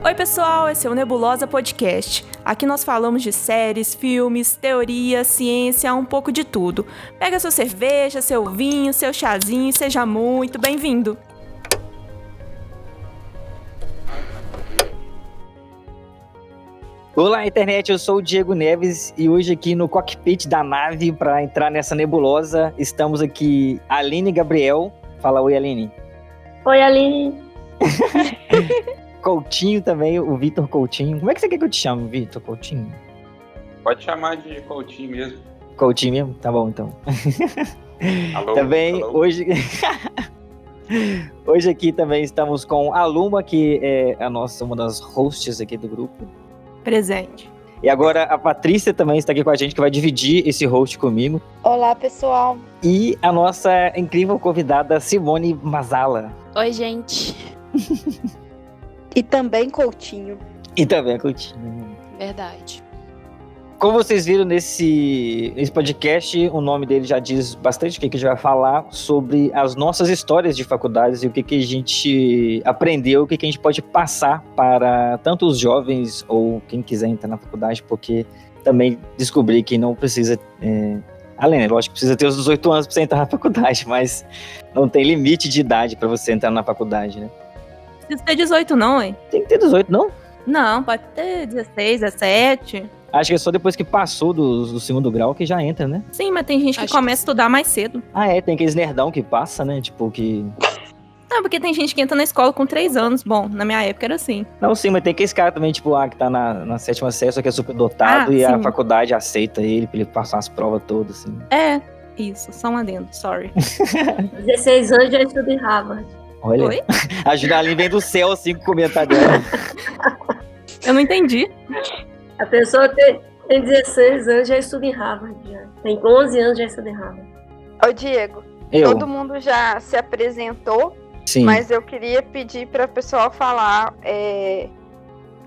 Oi pessoal, esse é o Nebulosa Podcast. Aqui nós falamos de séries, filmes, teoria, ciência, um pouco de tudo. Pega sua cerveja, seu vinho, seu chazinho e seja muito bem-vindo. Olá, internet, eu sou o Diego Neves e hoje aqui no cockpit da nave para entrar nessa nebulosa estamos aqui Aline e Gabriel. Fala oi, Aline. Oi, Aline. Coutinho também, o Vitor Coutinho. Como é que você quer que eu te chame, Vitor Coutinho? Pode chamar de Coutinho mesmo. Coutinho mesmo? Tá bom, então. Alô, também, alô. Hoje aqui também estamos com a Luma, que é uma das hosts aqui do grupo. Presente. E agora a Patrícia também está aqui com a gente, que vai dividir esse host comigo. Olá, pessoal. E a nossa incrível convidada, Simone Mazala. Oi, gente. E também Coutinho. E também a Coutinho. Verdade. Como vocês viram nesse podcast, o nome dele já diz bastante o que a gente vai falar sobre as nossas histórias de faculdades e o que a gente aprendeu, o que a gente pode passar para tanto os jovens ou quem quiser entrar na faculdade, porque também descobri que não precisa... Além, lógico que precisa ter os 18 anos para você entrar na faculdade, mas não tem limite de idade para você entrar na faculdade, né? Precisa ter 18 não, hein? Tem que ter 18, não? Não, pode ter 16, 17... Acho que é só depois que passou do segundo grau que já entra, né? Sim, mas tem gente que começa a estudar mais cedo. Ah, é, tem aqueles nerdão que passa, né? Tipo, que... Não, porque tem gente que entra na escola com 3 anos. Bom, na minha época era assim. Não, sim, mas tem aqueles caras também, tipo, que tá na sétima série, só que é super dotado e sim. a faculdade aceita ele pra ele passar as provas todas, assim. É, isso, só um adendo, sorry. 16 anos já estudo em Harvard. Olha, Oi? a Julialine vem do céu, assim, com o comentário dela. Eu não entendi. A pessoa tem 16 anos já estuda em Harvard. Já. Tem 11 anos já estuda em Harvard. Ô Diego, Eu? todo mundo já se apresentou, Sim. mas eu queria pedir para o pessoal falar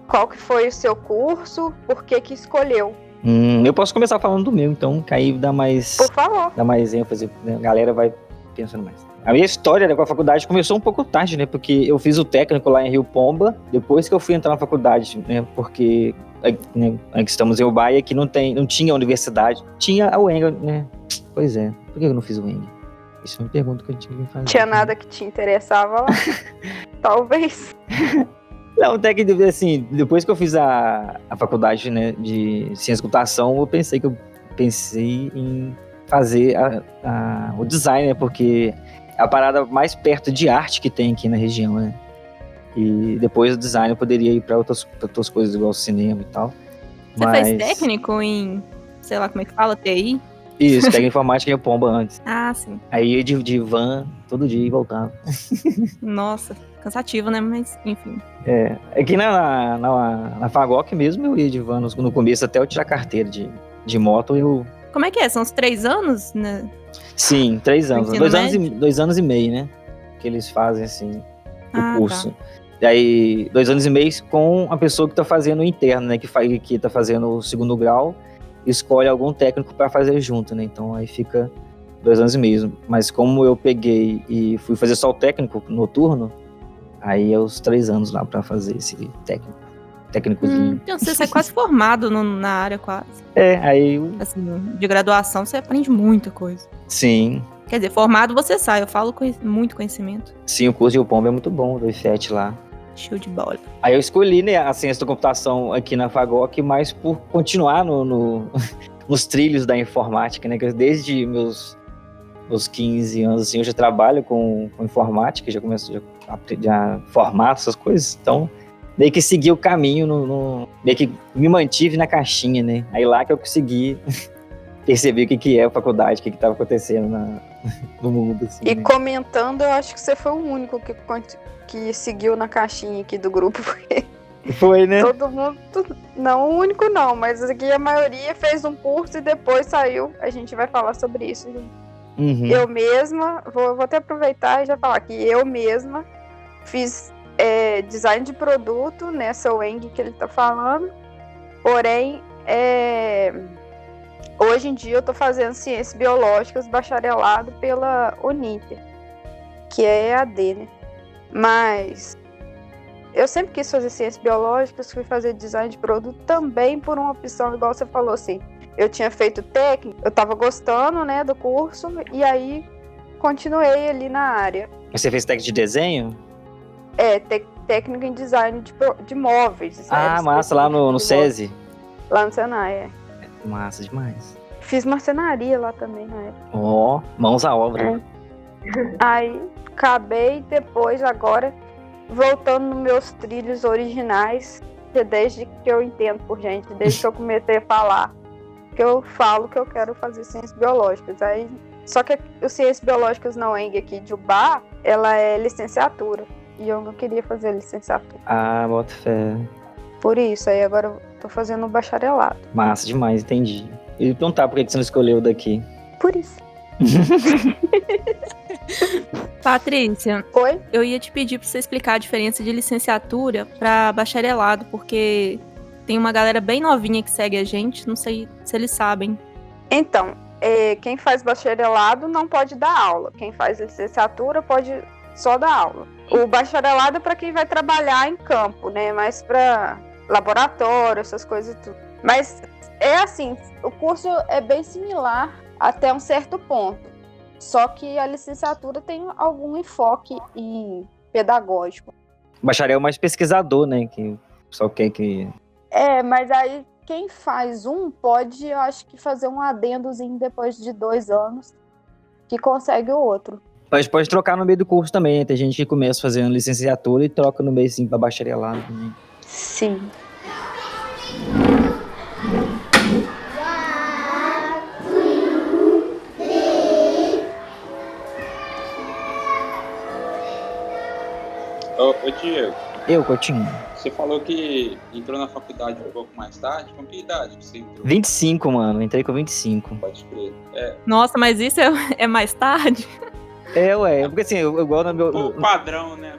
qual que foi o seu curso, por que escolheu. Eu posso começar falando do meu, então, que aí dá mais Por favor. ênfase, né? A galera vai pensando mais. A minha história, né, com a faculdade começou um pouco tarde, né? Porque eu fiz o técnico lá em Rio Pomba, depois que eu fui entrar na faculdade, né? Porque aqui estamos em Ubaia, que não tinha universidade. Tinha a UENG, né? Pois é, por que eu não fiz o UENG? Isso é uma pergunta que eu tinha que fazer. Tinha nada que te interessava lá? Talvez. Não, até que, assim, depois que eu fiz a faculdade, né, de ciência da computação, eu pensei em fazer o design, né? Porque é a parada mais perto de arte que tem aqui na região, né? E depois o design eu poderia ir para outras coisas, igual cinema e tal. Você fez técnico em, sei lá como é que fala, TI? Isso, técnico informática em Pomba antes. Ah, sim. Aí ia de van todo dia e voltava. Nossa, cansativo, né? Mas, enfim. Aqui na Fagoc mesmo eu ia de van no começo, até eu tirar carteira de moto, eu... Como é que é? São os 3 anos, né? Sim, 3 anos. Ensino 2 anos e meio, né? Que eles fazem, assim, o curso. Tá. E aí, 2 anos e meio com a pessoa que tá fazendo o interno, né? Que tá fazendo o segundo grau, escolhe algum técnico para fazer junto, né? Então aí fica 2 anos e meio. Mas como eu peguei e fui fazer só o técnico noturno, aí é os 3 anos lá para fazer esse técnicozinho. Então você sai quase formado na área, quase. Aí... Assim, de graduação você aprende muita coisa. Sim. Quer dizer, formado você sai, eu falo com muito conhecimento. Sim, o curso de Upomba é muito bom, do IFET lá. Show de bola. Aí eu escolhi, né, a ciência da computação aqui na Fagoc, mas por continuar nos trilhos da informática, né, que desde meus 15 anos, assim, eu já trabalho com informática, já começo a formar essas coisas, então meio que segui o caminho, meio que me mantive na caixinha, né, aí lá que eu consegui perceber o que é a faculdade, o que estava acontecendo no mundo, assim. E né? comentando, eu acho que você foi o único que seguiu na caixinha aqui do grupo, porque Foi, né? todo mundo, não o único não, mas aqui a maioria fez um curso e depois saiu, a gente vai falar sobre isso. Uhum. Eu mesma, vou até aproveitar e já falar que eu mesma fiz design de produto nessa UENG que ele tá falando, porém, hoje em dia eu tô fazendo ciências biológicas bacharelado pela Uninter, que é EAD, né? Mas eu sempre quis fazer ciências biológicas, fui fazer design de produto também por uma opção, igual você falou assim. Eu tinha feito técnico, eu tava gostando, né, do curso, e aí continuei ali na área. Você fez técnico de desenho? Técnico em design de móveis. Massa, lá no SESI. Lá no Senai, Massa demais. Fiz marcenaria lá também na época. Ó, mãos à obra. Aí, acabei depois, agora, voltando nos meus trilhos originais, desde que eu entendo por gente, desde que eu comecei a falar, que eu falo que eu quero fazer ciências biológicas. Aí, só que as ciências biológicas na UENG aqui de Ubá, ela é licenciatura, e eu não queria fazer licenciatura. Bota fé. Por isso, aí agora eu tô fazendo o bacharelado. Massa demais, entendi. E não tá, por que você não escolheu daqui? Por isso. Patrícia, Oi? eu ia te pedir pra você explicar a diferença de licenciatura pra bacharelado, porque tem uma galera bem novinha que segue a gente, não sei se eles sabem. Então, quem faz bacharelado não pode dar aula. Quem faz licenciatura pode só dar aula. O bacharelado é para quem vai trabalhar em campo, né? Mais para laboratório, essas coisas tudo. Mas é assim, o curso é bem similar até um certo ponto. Só que a licenciatura tem algum enfoque pedagógico. Bacharel é mais pesquisador, né? Que o pessoal quer que... Mas aí quem faz pode, eu acho que fazer um adendozinho depois de 2 anos, que consegue o outro. Mas pode trocar no meio do curso também, né? Tem gente que começa fazendo licenciatura e troca no meio, sim, pra bacharelado também. Sim. Ô Diego, Eu, Coutinho. você falou que entrou na faculdade um pouco mais tarde. Com que idade você entrou? 25, mano. Entrei com 25. Pode crer. Nossa, mas isso é mais tarde? Porque assim, eu igual no meu... O padrão, né?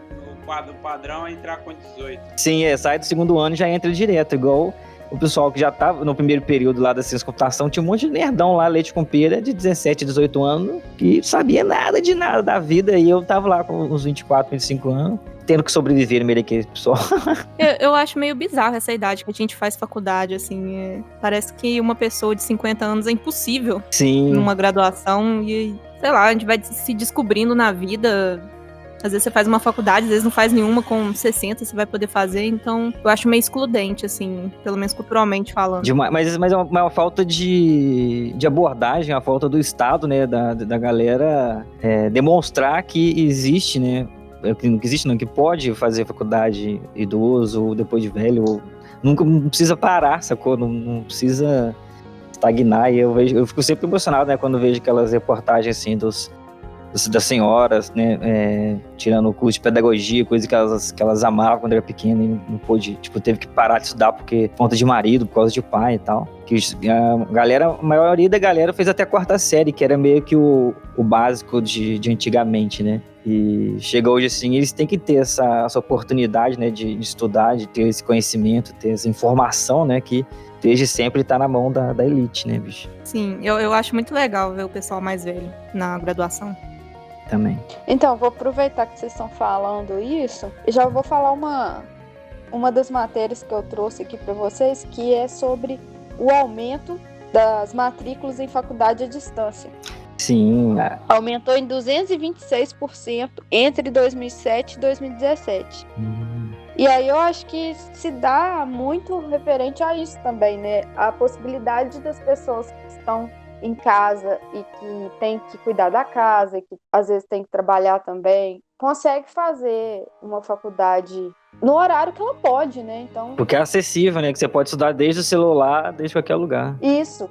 O padrão é entrar com 18. Sim, sai do segundo ano e já entra direto, igual o pessoal que já tava no primeiro período lá da ciência de computação, tinha um monte de nerdão lá, leite com pera, de 17, 18 anos, que sabia nada de nada da vida, e eu tava lá com uns 24, 25 anos, tendo que sobreviver no meio daquele pessoal. Eu acho meio bizarro essa idade que a gente faz faculdade, assim, parece que uma pessoa de 50 anos é impossível. Sim. Numa graduação e, sei lá, a gente vai se descobrindo na vida. Às vezes você faz uma faculdade, às vezes não faz nenhuma, com 60 você vai poder fazer, então eu acho meio excludente, assim, pelo menos culturalmente falando. Mas é uma falta de abordagem, a falta do Estado, né, da galera demonstrar que existe, né, que pode fazer faculdade idoso, ou depois de velho, ou não precisa parar, sacou? Não precisa estagnar, e eu fico sempre emocionado, né, quando vejo aquelas reportagens, assim, das senhoras, né, tirando o curso de pedagogia, coisa que elas amavam quando era pequena e não pôde, teve que parar de estudar por conta de marido, por causa de pai e tal. Que a maioria da galera fez até a 4ª série, que era meio que o básico de antigamente, né? E chega hoje assim, eles têm que ter essa oportunidade, né, de estudar, de ter esse conhecimento, ter essa informação, né, que desde sempre está na mão da elite, né, bicho? Sim, eu acho muito legal ver o pessoal mais velho na graduação. Também. Então, vou aproveitar que vocês estão falando isso e já vou falar uma das matérias que eu trouxe aqui para vocês, que é sobre o aumento das matrículas em faculdade à distância. Sim. Aumentou em 226% entre 2007 e 2017. E aí eu acho que se dá muito referente a isso também, né? A possibilidade das pessoas que estão em casa e que tem que cuidar da casa e que às vezes tem que trabalhar também, consegue fazer uma faculdade no horário que ela pode, né? Então, porque é acessível, né? Que você pode estudar desde o celular, desde qualquer lugar. Isso.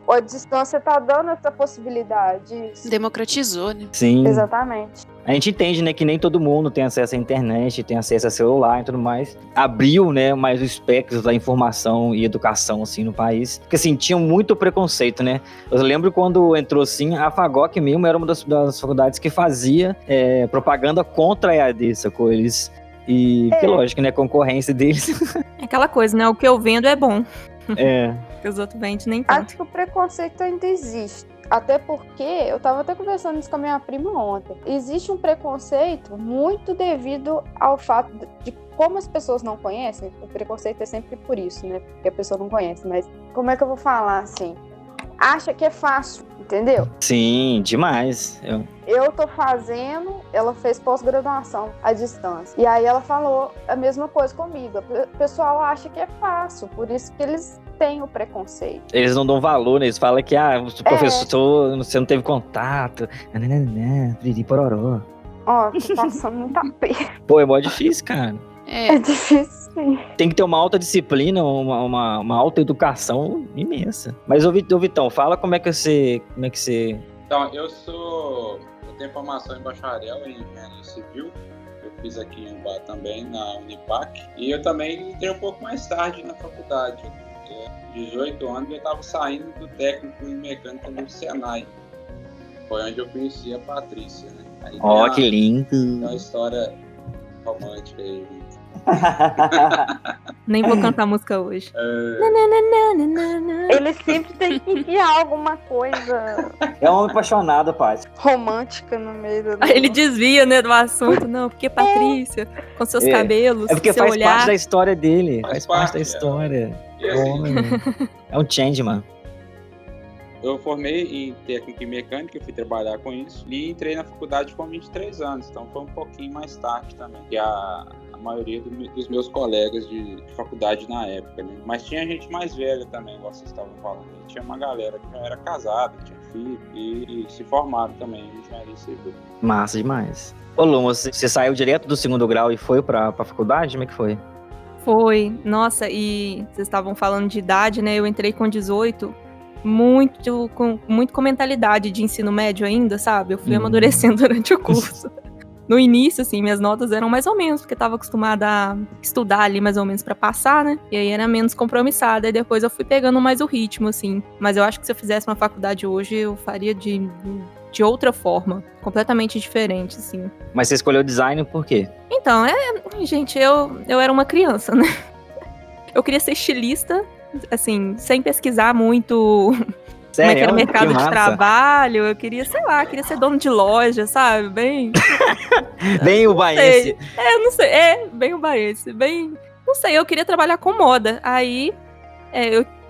A distância tá dando essa possibilidade. Democratizou, né? Sim. Exatamente. A gente entende, né, que nem todo mundo tem acesso à internet, tem acesso a celular e tudo mais. Abriu, né, mais o espectro da informação e educação, assim, no país. Porque, assim, tinha muito preconceito, né? Eu lembro quando entrou, assim, a FAGOC mesmo era uma das faculdades que fazia propaganda contra a EAD, sacou? Porque, lógico, né, a concorrência deles. É aquela coisa, né? O que eu vendo é bom. É. Que os outros vendem nem tanto. Acho que o preconceito ainda existe. Até porque, eu tava até conversando isso com a minha prima ontem, existe um preconceito muito devido ao fato de como as pessoas não conhecem. O preconceito é sempre por isso, né? Porque a pessoa não conhece, mas como é que eu vou falar assim? Acha que é fácil, entendeu? Sim, demais. Eu tô fazendo, ela fez pós-graduação à distância. E aí ela falou a mesma coisa comigo. O pessoal acha que é fácil, por isso que eles têm o preconceito. Eles não dão valor, né? Eles falam que, o professor, você não teve contato. Piriri pororó. Ó, tô passando muita pena. Pô, é mó difícil, cara. É difícil, sim. Tem que ter uma alta disciplina, uma alta educação imensa. Mas, ô Vitão, fala como é que você... Então, eu tenho formação em bacharel em engenharia civil. Eu fiz aqui em Umbá também, na Unipac. E eu também entrei um pouco mais tarde na faculdade. 18 anos eu estava saindo do técnico em mecânica do Senai. Foi onde eu conheci a Patrícia, né? Ó, que lindo! É uma história romântica aí. Nem vou cantar música hoje. Ele sempre tem que enfiar alguma coisa É um homem apaixonado, Paty. romântica no meio do... Aí ele desvia, né, do assunto. Não, porque Patrícia, com seus cabelos, É porque seu faz olhar... parte da história dele. Faz Faz parte parte, da história. E assim, Homem. É um changeman. eu formei em técnica e mecânica, eu fui trabalhar com isso. E entrei na faculdade com 23 anos, então foi um pouquinho mais tarde também. Que a maioria dos meus colegas de faculdade na época, né? Mas tinha gente mais velha também, igual vocês estavam falando. Tinha uma galera que já era casada, tinha filho e se formaram também em engenharia civil. Massa demais. Ô, Lu, você saiu direto do segundo grau e foi pra faculdade? Como é que foi? Foi. Nossa, e vocês estavam falando de idade, né? Eu entrei com 18, muito com mentalidade de ensino médio ainda, sabe? Eu fui amadurecendo durante o curso. No início, assim, minhas notas eram mais ou menos, porque eu tava acostumada a estudar ali mais ou menos pra passar, né? E aí era menos compromissada. E depois eu fui pegando mais o ritmo, assim. Mas eu acho que se eu fizesse uma faculdade hoje, eu faria de outra forma. Completamente diferente, assim. Mas você escolheu design por quê? Então, gente, eu era uma criança, né? Eu queria ser estilista, assim, sem pesquisar muito... Como é que era o mercado de trabalho, eu queria, sei lá, queria ser dono de loja, sabe? Bem o baense. Não sei, bem o baense, não sei, eu queria trabalhar com moda. Aí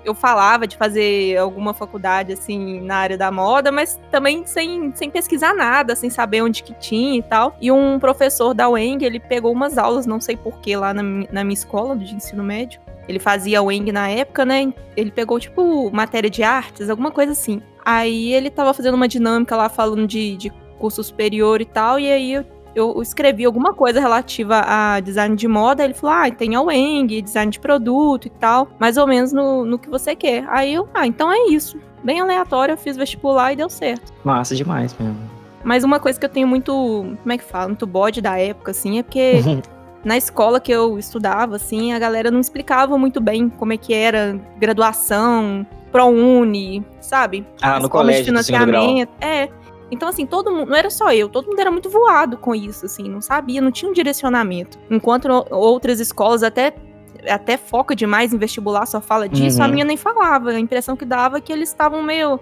eu falava de fazer alguma faculdade, assim, na área da moda, mas também sem pesquisar nada, sem saber onde que tinha e tal. E um professor da UENG, ele pegou umas aulas, não sei porquê, lá na minha escola de ensino médio. Ele fazia UENG na época, né? Ele pegou, tipo, matéria de artes, alguma coisa assim. Aí ele tava fazendo uma dinâmica lá, falando de curso superior e tal, e aí eu escrevi alguma coisa relativa a design de moda. Ele falou, tem a UENG, design de produto e tal, mais ou menos no que você quer. Aí eu, então é isso. Bem aleatório, eu fiz vestibular e deu certo. Massa demais mesmo. Mas uma coisa que eu tenho muito, como é que fala, muito bode da época, assim, é porque... Na escola que eu estudava, assim, a galera não explicava muito bem como é que era graduação, ProUni, sabe? No colégio do segundo grau. Então, assim, todo mundo, não era só eu, todo mundo era muito voado com isso, assim, não sabia, não tinha um direcionamento. Enquanto outras escolas até foca demais em vestibular, só fala disso, a minha nem falava. A impressão que dava é que eles estavam meio...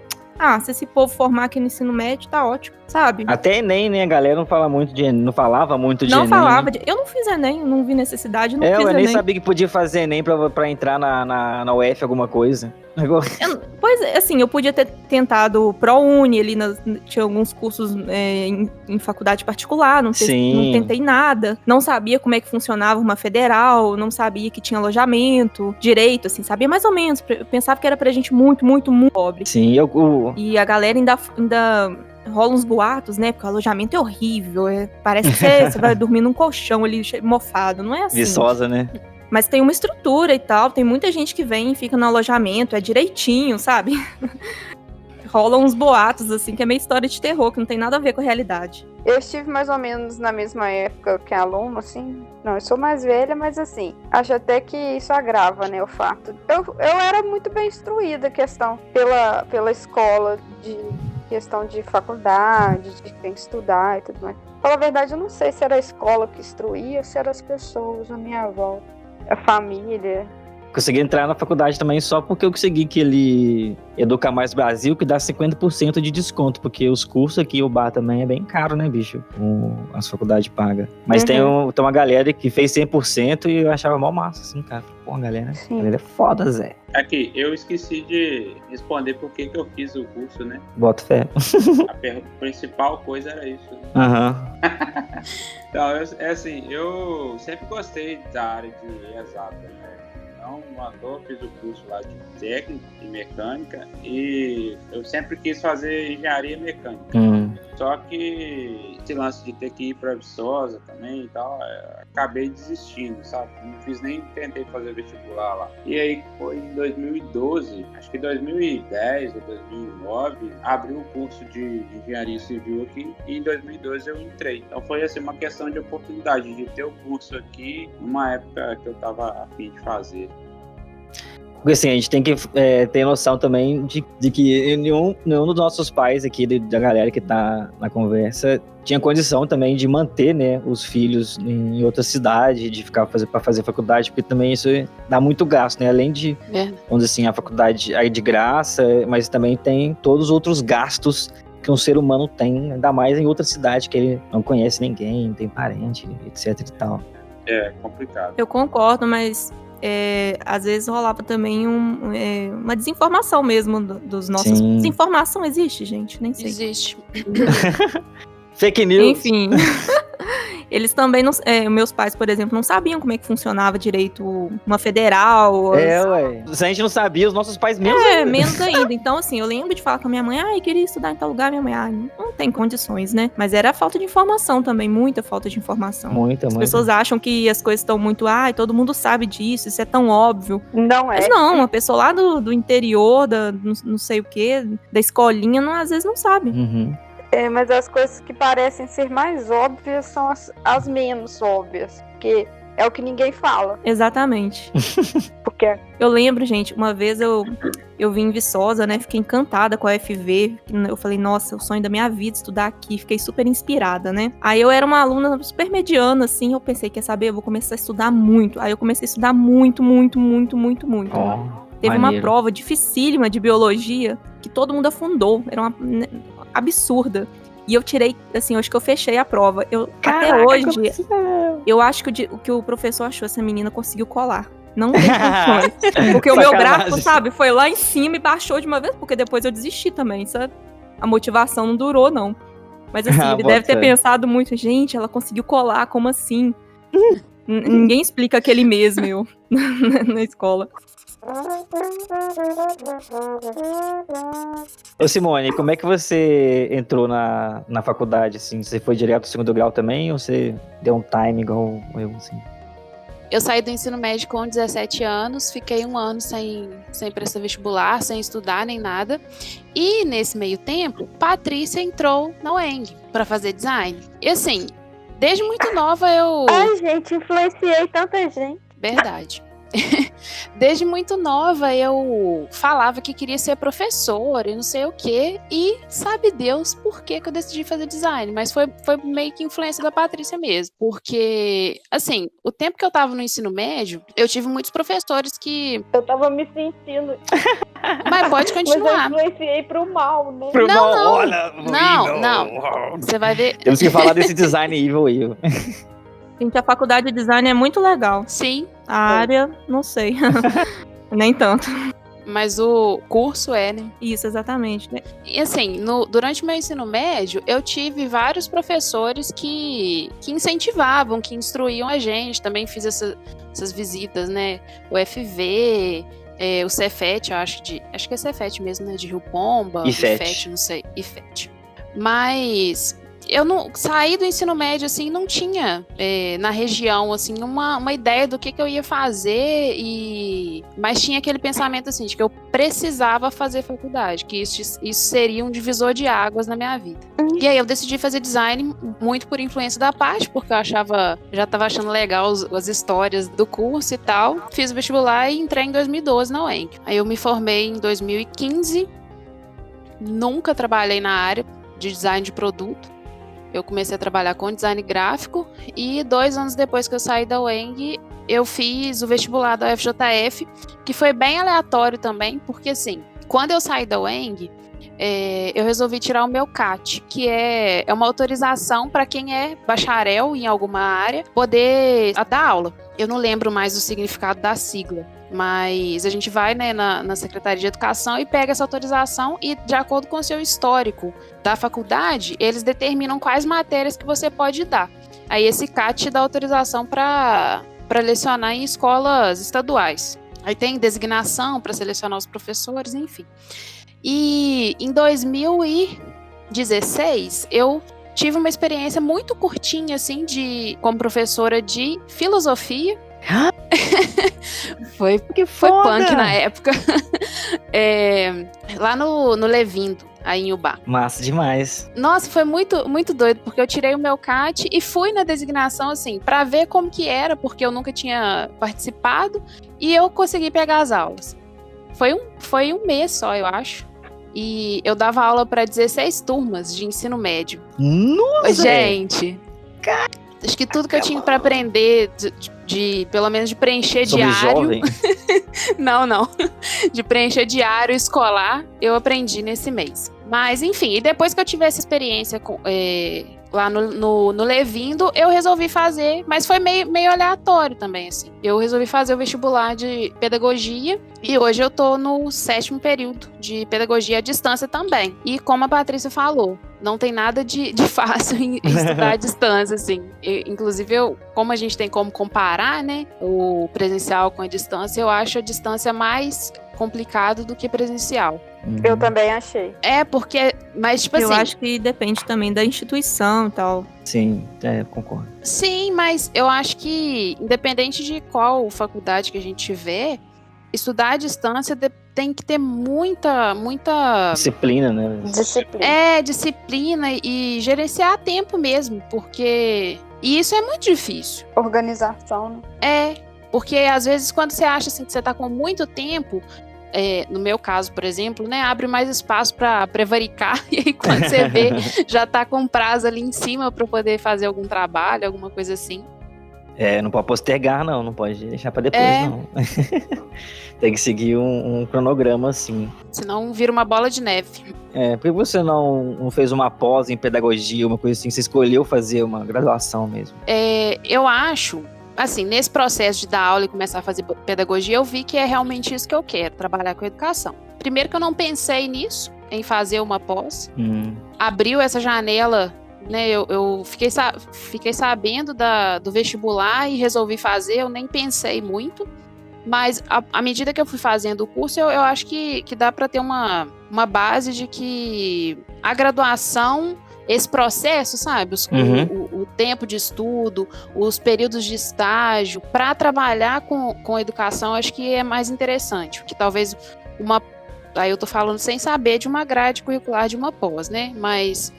se esse povo formar aqui no ensino médio, tá ótimo, sabe? Até Enem, né? A galera não falava muito de Enem. Não falava de... Eu não fiz Enem, não vi necessidade, não fiz Enem. Eu nem sabia que podia fazer Enem pra entrar na UF alguma coisa. Pois é, assim, eu podia ter tentado ProUni, ali tinha alguns cursos em faculdade particular, não tentei nada, não sabia como é que funcionava uma federal, não sabia que tinha alojamento, direito, assim, sabia mais ou menos, eu pensava que era pra gente muito, muito, muito pobre. Sim, E a galera ainda rola uns boatos, né, porque o alojamento é horrível, parece que você vai dormir num colchão ali mofado, não é assim. Viçosa, né? Mas tem uma estrutura e tal, tem muita gente que vem e fica no alojamento, é direitinho, sabe? Rolam uns boatos, assim, que é meio história de terror, que não tem nada a ver com a realidade. Eu estive mais ou menos na mesma época que aluno, assim. Não, eu sou mais velha, mas assim, acho até que isso agrava, né, o fato. Eu era muito bem instruída pela escola, de questão de faculdade, de quem estudar e tudo mais. Pela verdade, eu não sei se era a escola que instruía, se eram as pessoas à minha volta. A família. Consegui entrar na faculdade também só porque eu consegui aquele Educa Mais Brasil, que dá 50% de desconto, porque os cursos aqui, o bar também é bem caro, né, bicho? As faculdades pagam. Mas tem uma galera que fez 100% e eu achava mó massa, assim, cara. Pô, a galera é foda, Zé. Aqui, eu esqueci de responder por que eu fiz o curso, né? Bota fé. A principal coisa era isso, né? Aham. Então, eu sempre gostei da área de exata, né? Então, à toa, fiz o curso lá de técnico e mecânica e eu sempre quis fazer engenharia mecânica. Só que esse lance de ter que ir para Viçosa também e tal, acabei desistindo, sabe? Não tentei fazer vestibular lá. E aí foi em 2012, acho que 2010 ou 2009, abriu o curso de engenharia civil aqui e em 2012 eu entrei. Então foi assim uma questão de oportunidade de ter o curso aqui numa época que eu estava a fim de fazer. Porque assim, a gente tem que ter noção também de que nenhum dos nossos pais aqui, da galera que tá na conversa, tinha condição também de manter, né, os filhos em outra cidade, de ficar para fazer faculdade, porque também isso dá muito gasto, né? Além de, vamos dizer assim, a faculdade aí de graça, mas também tem todos os outros gastos que um ser humano tem, ainda mais em outra cidade que ele não conhece ninguém, não tem parente, etc e tal. É complicado. Eu concordo, mas às vezes rolava também uma desinformação mesmo dos nossos... Sim. Desinformação existe, gente? Nem sei. Existe. Fake news. Enfim. Eles também não... meus pais, por exemplo, não sabiam como é que funcionava direito uma federal. Ué. Se a gente não sabia, os nossos pais menos ainda. Menos ainda. Então, assim, eu lembro de falar com a minha mãe, queria estudar em tal lugar, minha mãe, não tem condições, né? Mas era falta de informação também, muita falta de informação. Muita. As pessoas acham que as coisas estão muito, todo mundo sabe disso, isso é tão óbvio. Não é. Mas não, uma pessoa lá do interior, não sei o quê, da escolinha, às vezes não sabe. Uhum. Mas as coisas que parecem ser mais óbvias são as menos óbvias, porque é o que ninguém fala. Exatamente. Porque eu lembro, gente, uma vez eu vim em Viçosa, né, fiquei encantada com a UFV, eu falei, nossa, é o sonho da minha vida estudar aqui, fiquei super inspirada, né. Aí eu era uma aluna super mediana, assim, eu pensei, quer saber, eu vou começar a estudar muito. Aí eu comecei a estudar muito. Teve uma prova dificílima de biologia que todo mundo afundou. Era uma absurda. E eu tirei, assim, acho que eu fechei a prova. Até hoje, eu acho que o professor achou, essa menina conseguiu colar. Não tem condições. Porque o meu gráfico, sabe, foi lá em cima e baixou de uma vez, porque depois eu desisti também, sabe? A motivação não durou, não. Mas assim, ele deve ter pensado muito, gente, ela conseguiu colar, como assim? Ninguém explica aquele mês, meu, na escola. Ô Simone, como é que você entrou na faculdade, assim? Você foi direto ao segundo grau também, ou você deu um time igual eu, assim? Eu saí do ensino médio com 17 anos, fiquei um ano sem prestar vestibular, sem estudar nem nada. E nesse meio tempo, Patrícia entrou na UENG para fazer design. E assim, desde muito nova eu... Ai, gente, influenciei tanta gente. Verdade. Desde muito nova eu falava que queria ser professora e não sei o quê, e sabe Deus por que eu decidi fazer design, mas foi meio que influência da Patrícia mesmo, porque assim, o tempo que eu tava no ensino médio, eu tive muitos professores que... Eu tava me sentindo... Mas pode continuar. Mas eu influenciei pro mal, né? Não, você vai ver... Temos que falar desse design evil. Gente, a faculdade de design é muito legal. Sim. A área, não sei. Nem tanto. Mas o curso né? Isso, exatamente. E assim, durante o meu ensino médio, eu tive vários professores que incentivavam, que instruíam a gente. Também fiz essas visitas, né? O FV, o Cefet, acho que é Cefet mesmo, né? De Rio Pomba. IFET, não sei. IFET. Mas... eu não saí do ensino médio, assim, não tinha na região, assim, uma ideia do que eu ia fazer, mas tinha aquele pensamento, assim, de que eu precisava fazer faculdade, que isso seria um divisor de águas na minha vida. E aí eu decidi fazer design muito por influência da parte, porque eu já estava achando legal as histórias do curso e tal. Fiz o vestibular e entrei em 2012 na UENG. Aí eu me formei em 2015, nunca trabalhei na área de design de produto. eu comecei a trabalhar com design gráfico e 2 anos depois que eu saí da UENG, eu fiz o vestibular da UFJF, que foi bem aleatório também, porque assim, quando eu saí da UENG, eu resolvi tirar o meu CAT, que é uma autorização para quem é bacharel em alguma área poder dar aula. Eu não lembro mais o significado da sigla, mas a gente vai, né, na Secretaria de Educação e pega essa autorização e, de acordo com o seu histórico da faculdade, eles determinam quais matérias que você pode dar. Aí esse CAT te dá autorização para lecionar em escolas estaduais. Aí tem designação para selecionar os professores, enfim. E em 2016, eu tive uma experiência muito curtinha, assim, como professora de filosofia. Foi punk na época. Lá no Levindo, aí em Ubá. Massa demais. Nossa, foi muito, muito doido, porque eu tirei o meu CAT e fui na designação, assim, pra ver como que era, porque eu nunca tinha participado, e eu consegui pegar as aulas. Foi um mês só, eu acho. E eu dava aula para 16 turmas de ensino médio. Nossa! Gente, acho que tudo que eu tinha para aprender, pelo menos de preencher sobre diário. Jovem. Não. De preencher diário escolar, eu aprendi nesse mês. Mas, enfim, e depois que eu tive essa experiência lá no Levindo, eu resolvi fazer, mas foi meio aleatório também, assim. Eu resolvi fazer o vestibular de pedagogia e hoje eu tô no 7º período de pedagogia à distância também. E como a Patrícia falou, não tem nada de fácil em estudar à distância, assim. Inclusive, como a gente tem como comparar, né, o presencial com a distância, eu acho a distância mais complicado do que presencial. Eu também achei. Mas tipo assim... Eu acho que depende também da instituição e tal. Sim, concordo. Sim, mas eu acho que, independente de qual faculdade que a gente tiver, estudar à distância tem que ter muita... Disciplina, né? Disciplina e gerenciar tempo mesmo, porque... E isso é muito difícil. Organização, né? Porque às vezes quando você acha assim, que você tá com muito tempo... no meu caso, por exemplo, né, abre mais espaço para prevaricar e aí quando você vê, já tá com prazo ali em cima para poder fazer algum trabalho, alguma coisa assim. Não pode postergar, não pode deixar para depois, não. Tem que seguir um cronograma, assim. Senão vira uma bola de neve. Por que você não fez uma pós em pedagogia, uma coisa assim, você escolheu fazer uma graduação mesmo? Eu acho... Assim, nesse processo de dar aula e começar a fazer pedagogia, eu vi que é realmente isso que eu quero, trabalhar com educação. Primeiro que eu não pensei nisso, em fazer uma pós. Abriu essa janela, né, eu fiquei sabendo do vestibular e resolvi fazer, eu nem pensei muito. Mas à medida que eu fui fazendo o curso, eu acho que dá para ter uma base de que a graduação... Esse processo, sabe? O tempo de estudo, os períodos de estágio, para trabalhar com educação, acho que é mais interessante. Porque talvez aí eu tô falando sem saber de uma grade curricular de uma pós, né? Mas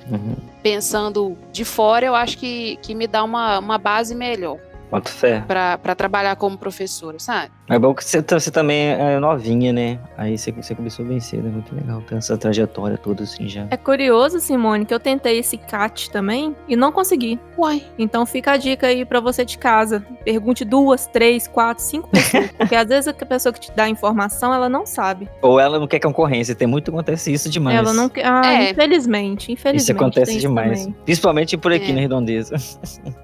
pensando de fora, eu acho que me dá uma base melhor. Quanto fé. Pra trabalhar como professora, sabe? É bom que você também é novinha, né? Aí você começou bem cedo, é muito legal ter essa trajetória toda assim já. É curioso, Simone, que eu tentei esse CAT também e não consegui. Uai. Então fica a dica aí pra você de casa. Pergunte 2, 3, 4, 5 pessoas. Porque às vezes a pessoa que te dá a informação, ela não sabe. Ou ela não quer concorrência, acontece isso demais. Ela não quer... Infelizmente. Isso acontece demais. Também. Principalmente por aqui na Redondeza.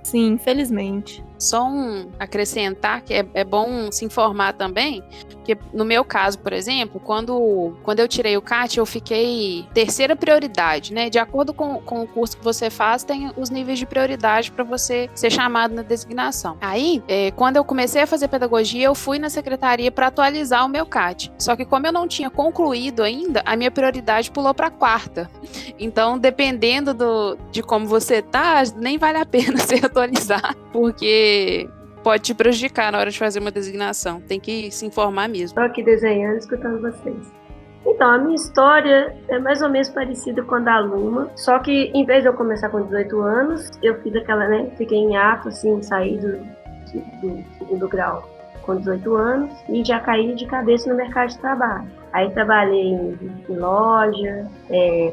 Sim, infelizmente. Só acrescentar que é bom se informar também, que no meu caso, por exemplo, quando eu tirei o CAT, eu fiquei 3ª prioridade, né? De acordo com o curso que você faz, tem os níveis de prioridade para você ser chamado na designação. Aí, quando eu comecei a fazer pedagogia, eu fui na secretaria para atualizar o meu CAT. Só que como eu não tinha concluído ainda, a minha prioridade pulou para 4ª. Então, dependendo de como você tá, nem vale a pena se atualizar, porque pode te prejudicar na hora de fazer uma designação. Tem que se informar mesmo. Estou aqui desenhando, escutando vocês. Então, a minha história é mais ou menos parecida com a da Luma, só que em vez de eu começar com 18 anos, eu fiz aquela, né, fiquei em ato, assim, saí do 2º grau com 18 anos e já caí de cabeça no mercado de trabalho. Aí trabalhei em loja,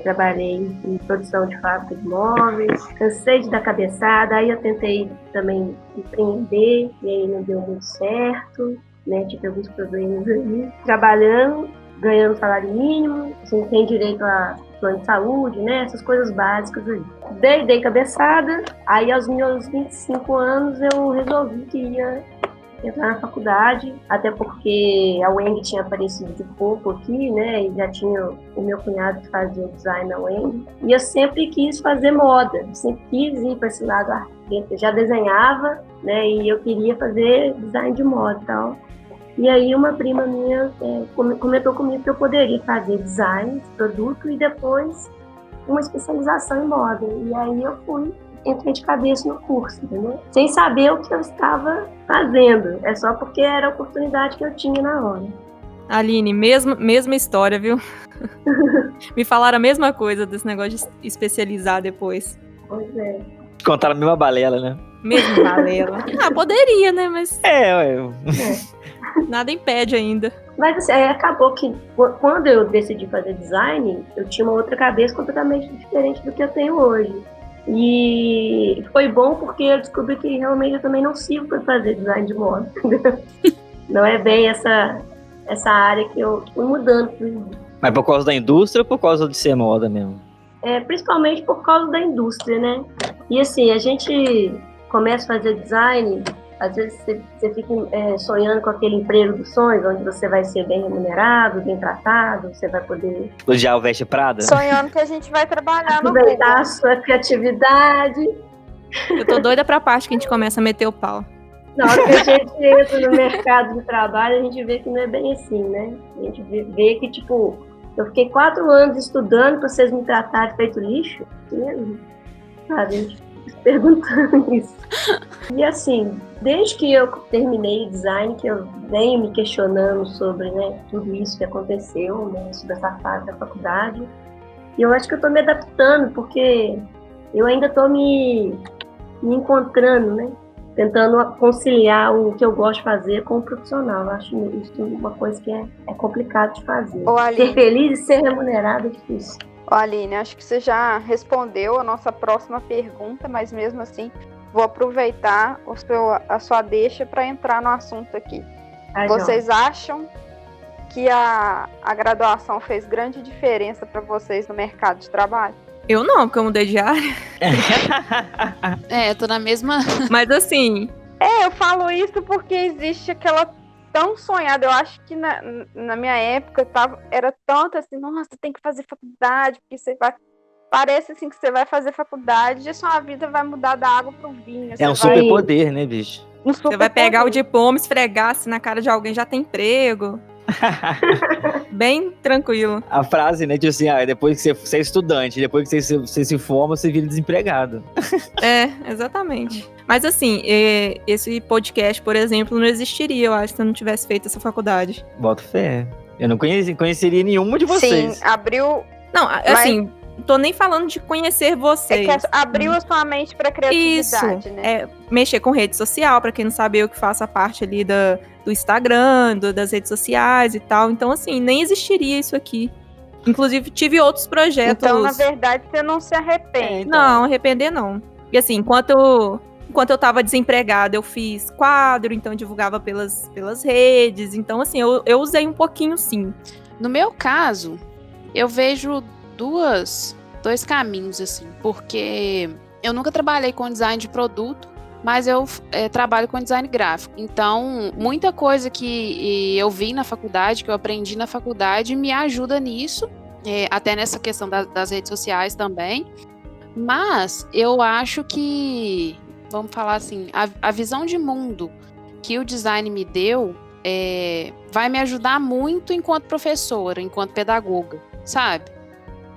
trabalhei em produção de fábrica de móveis, cansei de dar cabeçada, aí eu tentei também empreender, e aí não deu muito certo, né? Tive alguns problemas aí. Trabalhando, ganhando salário mínimo, assim, tem direito a plano de saúde, né? Essas coisas básicas aí. Dei cabeçada, aí aos meus 25 anos eu resolvi que ia entrar na faculdade, até porque a UENG tinha aparecido de pouco aqui, né, e já tinha o meu cunhado que fazia design na UENG, e eu sempre quis fazer moda, sempre quis ir para esse lado artístico, eu já desenhava, né, e eu queria fazer design de moda e tal. E aí uma prima minha comentou comigo que eu poderia fazer design de produto e depois uma especialização em moda, e aí eu entrei de cabeça no curso, entendeu? Sem saber o que eu estava fazendo. É só porque era a oportunidade que eu tinha na hora. Aline, mesma história, viu? Me falaram a mesma coisa desse negócio de especializar depois. Pois é. Contaram a mesma balela, né? Mesmo balela. Poderia, né? Mas nada impede ainda. Mas assim, acabou que quando eu decidi fazer design, eu tinha uma outra cabeça completamente diferente do que eu tenho hoje. E foi bom porque eu descobri que realmente eu também não sirvo para fazer design de moda. Não é bem essa área que eu fui mudando. Mas por causa da indústria ou por causa de ser moda mesmo? Principalmente por causa da indústria, né? E assim, a gente começa a fazer design, às vezes você fica sonhando com aquele emprego dos sonhos, onde você vai ser bem remunerado, bem tratado, você vai poder... Elogiar o Veste Prada? Sonhando que a gente vai trabalhar no aproveitar a sua criatividade. Eu tô doida pra parte que a gente começa a meter o pau. Na hora que a gente entra no mercado de trabalho, a gente vê que não é bem assim, né? A gente vê que, tipo, eu fiquei 4 anos estudando pra vocês me tratarem feito lixo, mesmo, sabe? A gente fica perguntando isso. E assim, desde que eu terminei o design, que eu venho me questionando sobre, né, tudo isso que aconteceu, né, sobre essa fase da faculdade, e eu acho que eu tô me adaptando, porque eu ainda tô me encontrando, né? Tentando conciliar o que eu gosto de fazer com o profissional. Eu acho isso uma coisa que é complicado de fazer. Ser feliz e ser remunerado é difícil. Aline, acho que você já respondeu a nossa próxima pergunta, mas mesmo assim, vou aproveitar a sua deixa para entrar no assunto aqui. Vocês acham que a graduação fez grande diferença para vocês no mercado de trabalho? Eu não, porque eu mudei de área. Eu tô na mesma... Mas assim... eu falo isso porque existe aquela tão sonhada. Eu acho que na minha época era tanto assim, nossa, tem que fazer faculdade, porque você vai... Parece assim que você vai fazer faculdade e a sua vida vai mudar da água pro vinho. É um superpoder, né, bicho? Você vai pegar o diploma, esfregar assim na cara de alguém, já tem emprego. Bem tranquilo. A frase, né, tipo assim, depois que você é estudante, depois que você se forma, você vira desempregado. Exatamente. Mas assim, esse podcast, por exemplo, não existiria, eu acho, se eu não tivesse feito essa faculdade. Boto fé. Eu não conheceria nenhuma de vocês. Sim, abriu... Não, assim... Tô nem falando de conhecer vocês. É que abriu a sua mente pra criatividade, isso, né? Mexer com rede social, pra quem não sabe, eu que faço a parte ali do Instagram, das redes sociais e tal. Então, assim, nem existiria isso aqui. Inclusive, tive outros projetos. Então, na verdade, você não se arrepende. Não, arrepender não. E assim, enquanto eu tava desempregada, eu fiz quadro, então eu divulgava pelas redes. Então, assim, eu usei um pouquinho, sim. No meu caso, eu vejo dois caminhos, assim, porque eu nunca trabalhei com design de produto, mas eu trabalho com design gráfico. Então, muita coisa que eu vi na faculdade, que eu aprendi na faculdade, me ajuda nisso, até nessa questão das redes sociais também. Mas eu acho que, vamos falar assim, a visão de mundo que o design me deu vai me ajudar muito enquanto professora, enquanto pedagoga, sabe?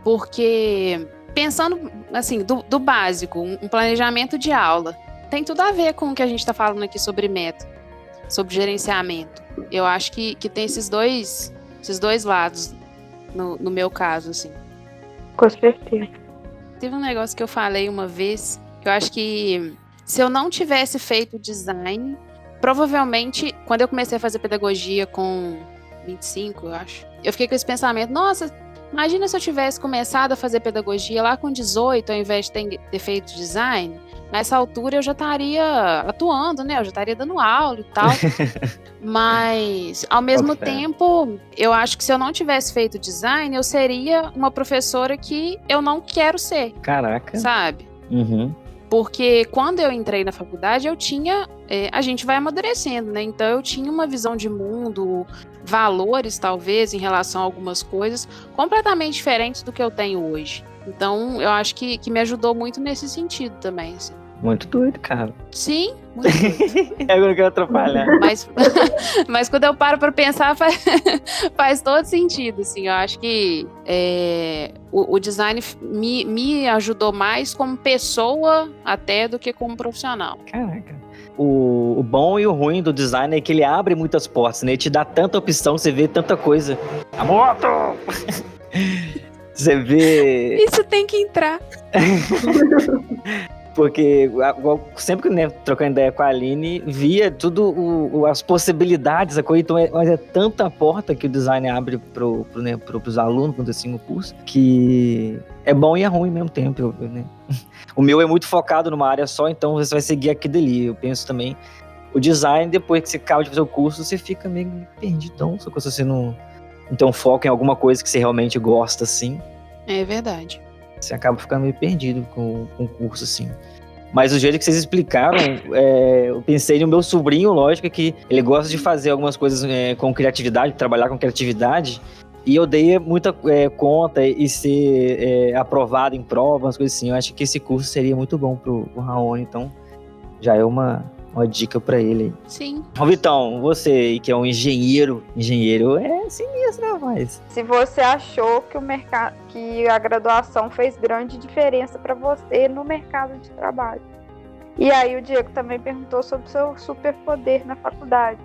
Porque, pensando, assim, do básico, um planejamento de aula, tem tudo a ver com o que a gente está falando aqui sobre método, sobre gerenciamento. Eu acho que tem esses dois lados, no meu caso, assim. Com certeza. Teve um negócio que eu falei uma vez, que eu acho que se eu não tivesse feito design, provavelmente, quando eu comecei a fazer pedagogia com 25, eu acho. Eu fiquei com esse pensamento, nossa, imagina se eu tivesse começado a fazer pedagogia lá com 18, ao invés de ter feito design. Nessa altura eu já estaria atuando, né? Eu já estaria dando aula e tal. Mas, ao mesmo tempo, eu acho que se eu não tivesse feito design, eu seria uma professora que eu não quero ser. Caraca. Sabe? Uhum. Porque quando eu entrei na faculdade, eu tinha... a gente vai amadurecendo, né? Então eu tinha uma visão de mundo, valores, talvez, em relação a algumas coisas, completamente diferentes do que eu tenho hoje. Então, eu acho que me ajudou muito nesse sentido também, assim. Muito doido, cara. Sim, muito doido. Eu não quero atrapalhar. Mas quando eu paro pra pensar, faz todo sentido, assim. Eu acho que o design me ajudou mais como pessoa até do que como profissional. Caraca. O bom e o ruim do design é que ele abre muitas portas, né? Ele te dá tanta opção, você vê tanta coisa. A moto! Você vê... Isso tem que entrar. Porque sempre que trocando ideia com a Aline, via tudo as possibilidades, a coisa, então mas é tanta porta que o design abre pros alunos quando assim o curso, que é bom e é ruim ao mesmo tempo, né? O meu é muito focado numa área só, então você vai seguir aqui dali. Eu penso também, o design, depois que você acaba de fazer o curso, você fica meio perdidão, só que você não tem um foco em alguma coisa que você realmente gosta, assim. É verdade. Você acaba ficando meio perdido com o curso, assim. Mas o jeito que vocês explicaram, eu pensei no meu sobrinho, lógico, que ele gosta de fazer algumas coisas com criatividade, trabalhar com criatividade, e eu dei muita conta e ser aprovado em prova, umas coisas assim. Eu acho que esse curso seria muito bom pro Raoni, então já é uma dica pra ele. Sim. Vitão, você que é um engenheiro é sinistro, rapaz. Se você achou que que a graduação fez grande diferença para você no mercado de trabalho. E aí o Diego também perguntou sobre o seu superpoder na faculdade.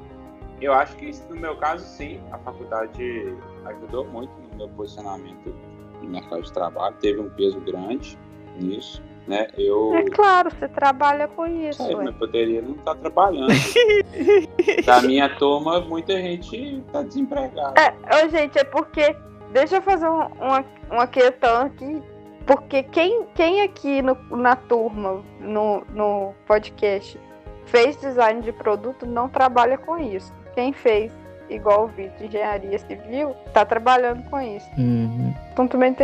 Eu acho que no meu caso, sim, a faculdade ajudou muito no meu posicionamento no mercado de trabalho, teve um peso grande nisso. Né? É claro, você trabalha com isso. Eu poderia não estar trabalhando. Da minha turma, muita gente está desempregada. Gente, é porque... Deixa eu fazer uma questão aqui. Porque quem aqui na turma, no podcast, fez design de produto, não trabalha com isso. Quem fez, igual o Vitor, de engenharia civil, tá trabalhando com isso. Uhum. Então também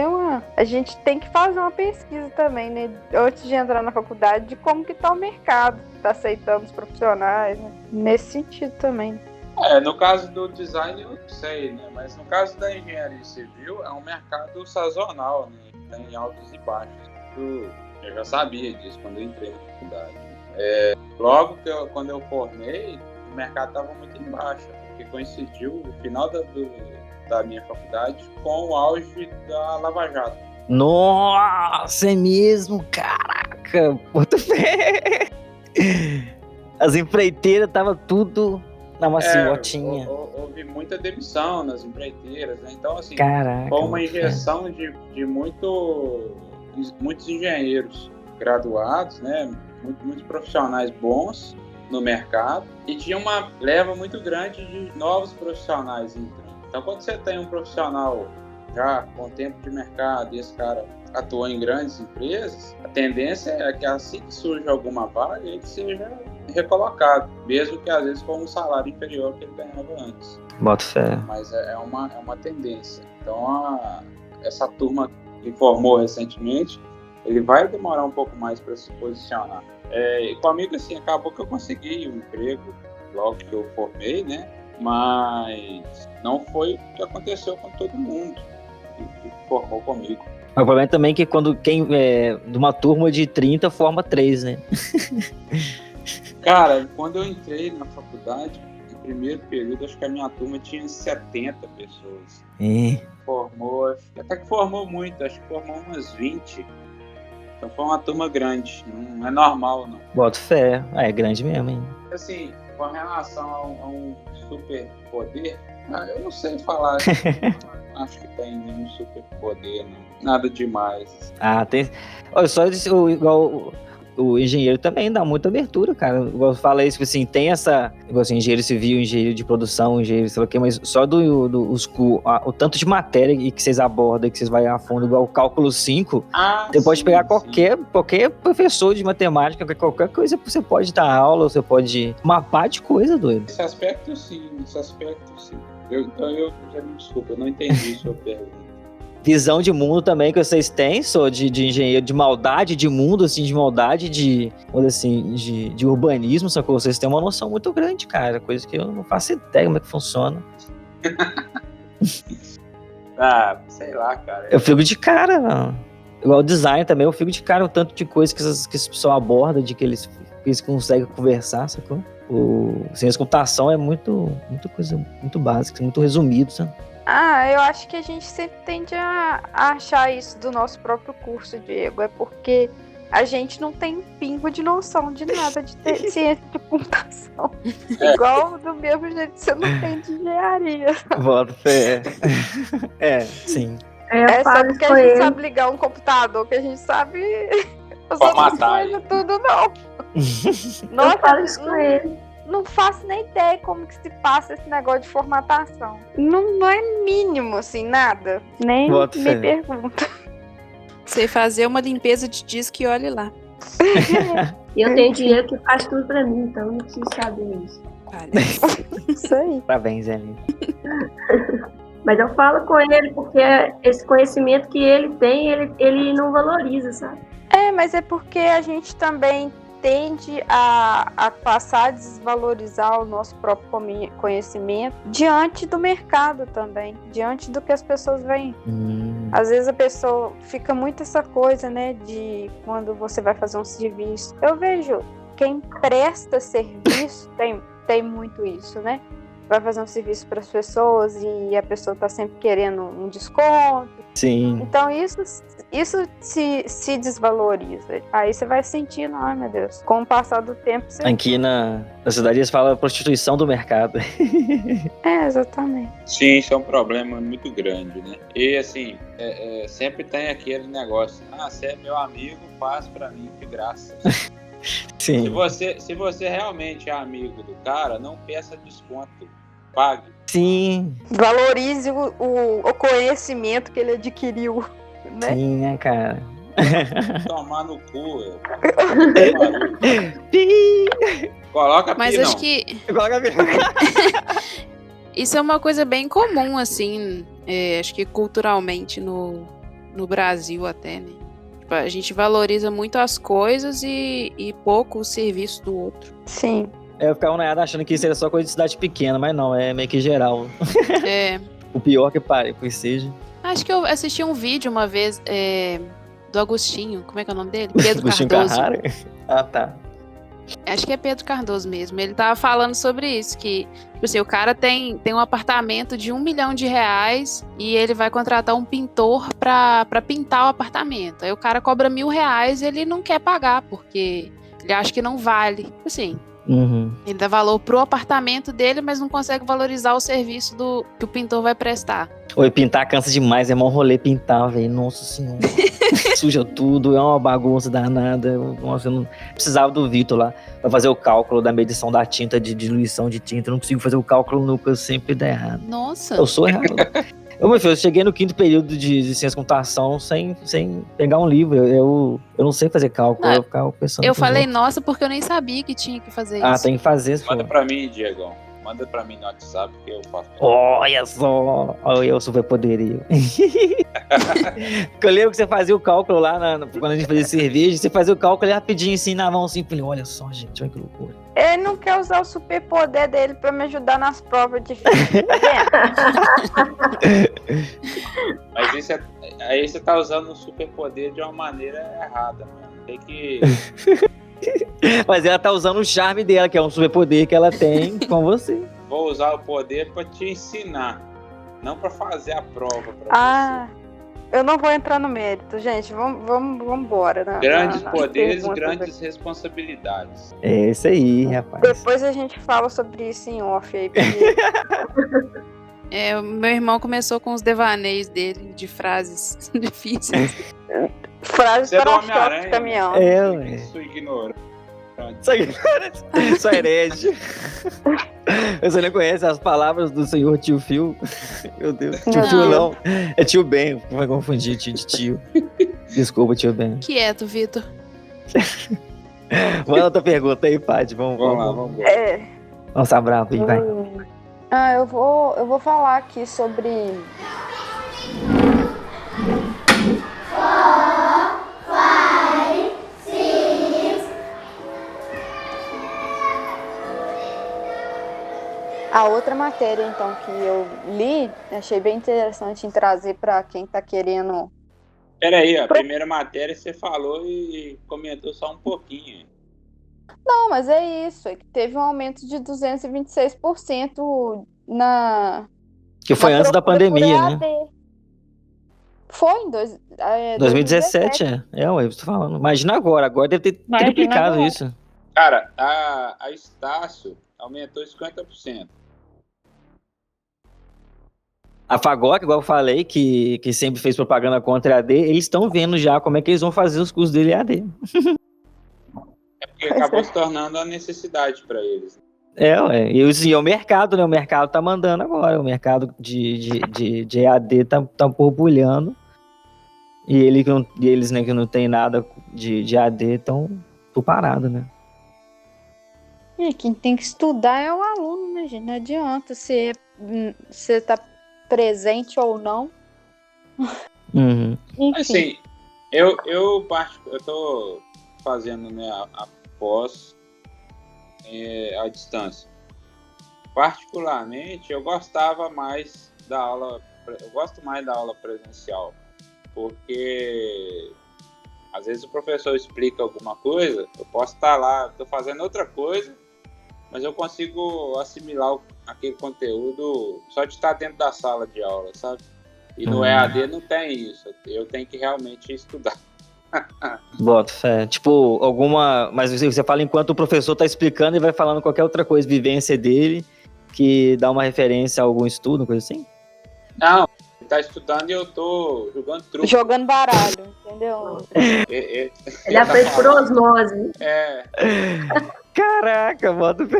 a gente tem que fazer uma pesquisa também, né, antes de entrar na faculdade, de como que tá o mercado, tá aceitando os profissionais, né? Nesse sentido também. No caso do design eu não sei, né, mas no caso da engenharia civil é um mercado sazonal, né, tem altos e baixos. Eu já sabia disso quando eu entrei na faculdade. Logo quando eu formei, o mercado estava muito em baixa, porque coincidiu o final da minha faculdade com o auge da Lava Jato. Nossa, é mesmo? Caraca! Puta fé! As empreiteiras tava tudo na maciotinha. Houve muita demissão nas empreiteiras, né? Então, assim, caraca, foi uma injeção de muitos engenheiros graduados, né? Muitos profissionais bons no mercado, e tinha uma leva muito grande de novos profissionais entrando. Então, quando você tem um profissional já com tempo de mercado e esse cara atua em grandes empresas, a tendência é que assim que surge alguma vaga, ele seja recolocado, mesmo que às vezes com um salário inferior ao que ele ganhava antes. Bota fé. Mas é uma tendência. Então, essa turma que formou recentemente, ele vai demorar um pouco mais para se posicionar. E comigo, assim, acabou que eu consegui um emprego logo que eu formei, né? Mas não foi o que aconteceu com todo mundo que formou comigo. O problema também é que quando de uma turma de 30 forma 3, né? Cara, quando eu entrei na faculdade, no primeiro período, acho que a minha turma tinha 70 pessoas. Formou, até que formou muito, acho que formou umas 20. Então foi uma turma grande, não é normal, não. Boto fé, é grande mesmo, hein? Assim, com relação a um superpoder, eu não sei falar. Acho que tem nenhum superpoder, não. Nada demais. Tem. Olha, só igual o engenheiro também dá muita abertura, cara. Eu falei isso, assim, tem essa, assim, engenheiro civil, engenheiro de produção, engenheiro sei lá o quê, mas só o tanto de matéria que vocês abordam, que vocês vão a fundo, igual o cálculo 5, você pode pegar qualquer professor de matemática, qualquer coisa, você pode dar aula, você pode mapar de coisa, doido. Esse aspecto sim. Então eu já me desculpa, eu não entendi sua pergunta. Visão de mundo também que vocês têm, só de engenheiro, de maldade de mundo, assim, de maldade de urbanismo, sacou? Vocês têm uma noção muito grande, cara, coisa que eu não faço ideia como é que funciona. Sei lá, cara. Eu fico de cara, não. Igual o design também, eu fico de cara o tanto de coisa que esse pessoal aborda, de que eles conseguem conversar, sacou? Ciência de computação é muito coisa muito básica, muito resumido, sabe? Eu acho que a gente sempre tende a achar isso do nosso próprio curso, Diego. É porque a gente não tem pingo de noção de nada de ciência de computação. Igual do mesmo jeito que você não tem de engenharia. Boto fé. Sim. É só porque a gente sabe ligar um computador que a gente sabe as outras coisas tudo, não. Nossa, eu falo isso com ele. Não faço nem ideia como que se passa esse negócio de formatação. Não é mínimo, assim, nada. Nem Boto me fé. pergunta. Sei fazer uma limpeza de disco e olhe lá. E eu tenho dinheiro que faz tudo pra mim, então eu não preciso saber isso. Isso aí. Parabéns, Eli. Mas eu falo com ele porque esse conhecimento que ele tem, ele não valoriza, sabe? Mas é porque a gente também tende a passar a desvalorizar o nosso próprio conhecimento diante do mercado também, diante do que as pessoas veem. Às vezes a pessoa fica muito essa coisa, né, de quando você vai fazer um serviço. Eu vejo quem presta serviço tem muito isso, né? Vai fazer um serviço para as pessoas e a pessoa está sempre querendo um desconto. Sim. Então isso se desvaloriza. Aí você vai sentindo, ai meu Deus, com o passar do tempo você... Aqui na cidade eles falam prostituição do mercado. Exatamente. Sim, isso é um problema muito grande, né? E assim, sempre tem aquele negócio, você é meu amigo, faz pra mim de graça. Sim. Se você realmente é amigo do cara, não peça desconto, pague. Sim. Valorize o conhecimento que ele adquiriu, né? Sim, né, cara? Tomar no cu. Coloca Mas pi, acho não. que Coloca isso é uma coisa bem comum, assim, acho que culturalmente no Brasil até, né? Tipo, a gente valoriza muito as coisas e pouco o serviço do outro. Sim. Eu ficava achando que isso era só coisa de cidade pequena, mas não, é meio que geral. É. O pior que seja. Acho que eu assisti um vídeo uma vez do Agostinho, como é que é o nome dele? Pedro Agostinho Cardoso. Carrara? Ah, tá. Acho que é Pedro Cardoso mesmo. Ele tava falando sobre isso, que tipo assim, o cara tem um apartamento de R$1 milhão e ele vai contratar um pintor pra pintar o apartamento. Aí o cara cobra R$1.000 e ele não quer pagar, porque ele acha que não vale. Assim, ele dá valor pro apartamento dele, mas não consegue valorizar o serviço que o pintor vai prestar. Oi, pintar cansa demais, é mó rolê pintar, velho. Nossa senhora. Suja tudo, é uma bagunça danada. Nossa, eu não precisava do Vitor lá pra fazer o cálculo da medição da tinta, de diluição de tinta. Eu não consigo fazer o cálculo nunca, eu sempre dá errado. Nossa. Eu sou errado. Meu filho, eu cheguei no 5º período de ciência de computação sem pegar um livro. Eu não sei fazer cálculo, eu ficava pensando. Eu falei, nossa, porque eu nem sabia que tinha que fazer isso. Tem que fazer. Manda pra mim, Diegão. Manda pra mim no WhatsApp que eu faço. Olha só! Olha o superpoderio. Porque eu lembro que você fazia o cálculo lá, quando a gente fazia cerveja, você fazia o cálculo ali rapidinho assim na mão, assim, falei, olha só, gente, olha que loucura. Ele não quer usar o superpoder dele pra me ajudar nas provas de física, tá vendo? Mas isso aí você tá usando o superpoder de uma maneira errada, mano. Tem que... Mas ela tá usando o charme dela, que é um superpoder que ela tem com você. Vou usar o poder pra te ensinar, não pra fazer a prova pra você. Eu não vou entrar no mérito, gente. Vamos embora. Grandes poderes, grandes responsabilidades. É isso aí, rapaz. Depois a gente fala sobre isso em off aí. Porque... Meu irmão começou com os devaneios dele de frases difíceis. Frase Você é do para choque Homem-Aranha, de caminhão. É, ué. Isso ignora. Só herege. Você não conhece as palavras do senhor tio Phil? Meu Deus. Tio Não. Phil não. É tio Ben. Vai confundir tio de tio. Desculpa, tio Ben. Quieto, Vitor. Manda outra pergunta aí, Paty. Vamos lá, vamos lá. Nossa, bravo aí, vai. Eu vou falar aqui sobre. A outra matéria, então, que eu li, achei bem interessante em trazer para quem está querendo. Peraí, a primeira matéria você falou e comentou só um pouquinho. Não, mas é isso, é que teve um aumento de 226% na. Que foi na antes da procura por pandemia, né? EAD. Foi em 2017, é, ué, eu tô falando. Imagina agora deve ter Imagina triplicado agora. isso. Cara, a Estácio aumentou 50%. A Fagoc, igual eu falei, que sempre fez propaganda contra a AD, eles estão vendo já como é que eles vão fazer os cursos dele EAD. É porque acabou se tornando a necessidade para eles. É, ué. E o mercado, né? O mercado tá mandando agora. O mercado de EAD tá borbulhando. E eles, né, que não tem nada de AD, estão parados, né? Quem tem que estudar é o aluno, né, gente? Não adianta se você tá presente ou não. Uhum. Enfim. Assim, eu tô fazendo, né, a pós à distância. Particularmente, eu gosto mais da aula presencial, porque às vezes o professor explica alguma coisa, eu posso estar lá, estou fazendo outra coisa, mas eu consigo assimilar aquele conteúdo só de estar dentro da sala de aula, sabe? E no EAD não tem isso, eu tenho que realmente estudar. Boto fé. Tipo, mas você fala enquanto o professor tá explicando e vai falando qualquer outra coisa, vivência dele, que dá uma referência a algum estudo, coisa assim? Não, ele tá estudando e eu tô jogando truco. Jogando baralho, entendeu? Ele aprende por osmose. Caraca, bota fé.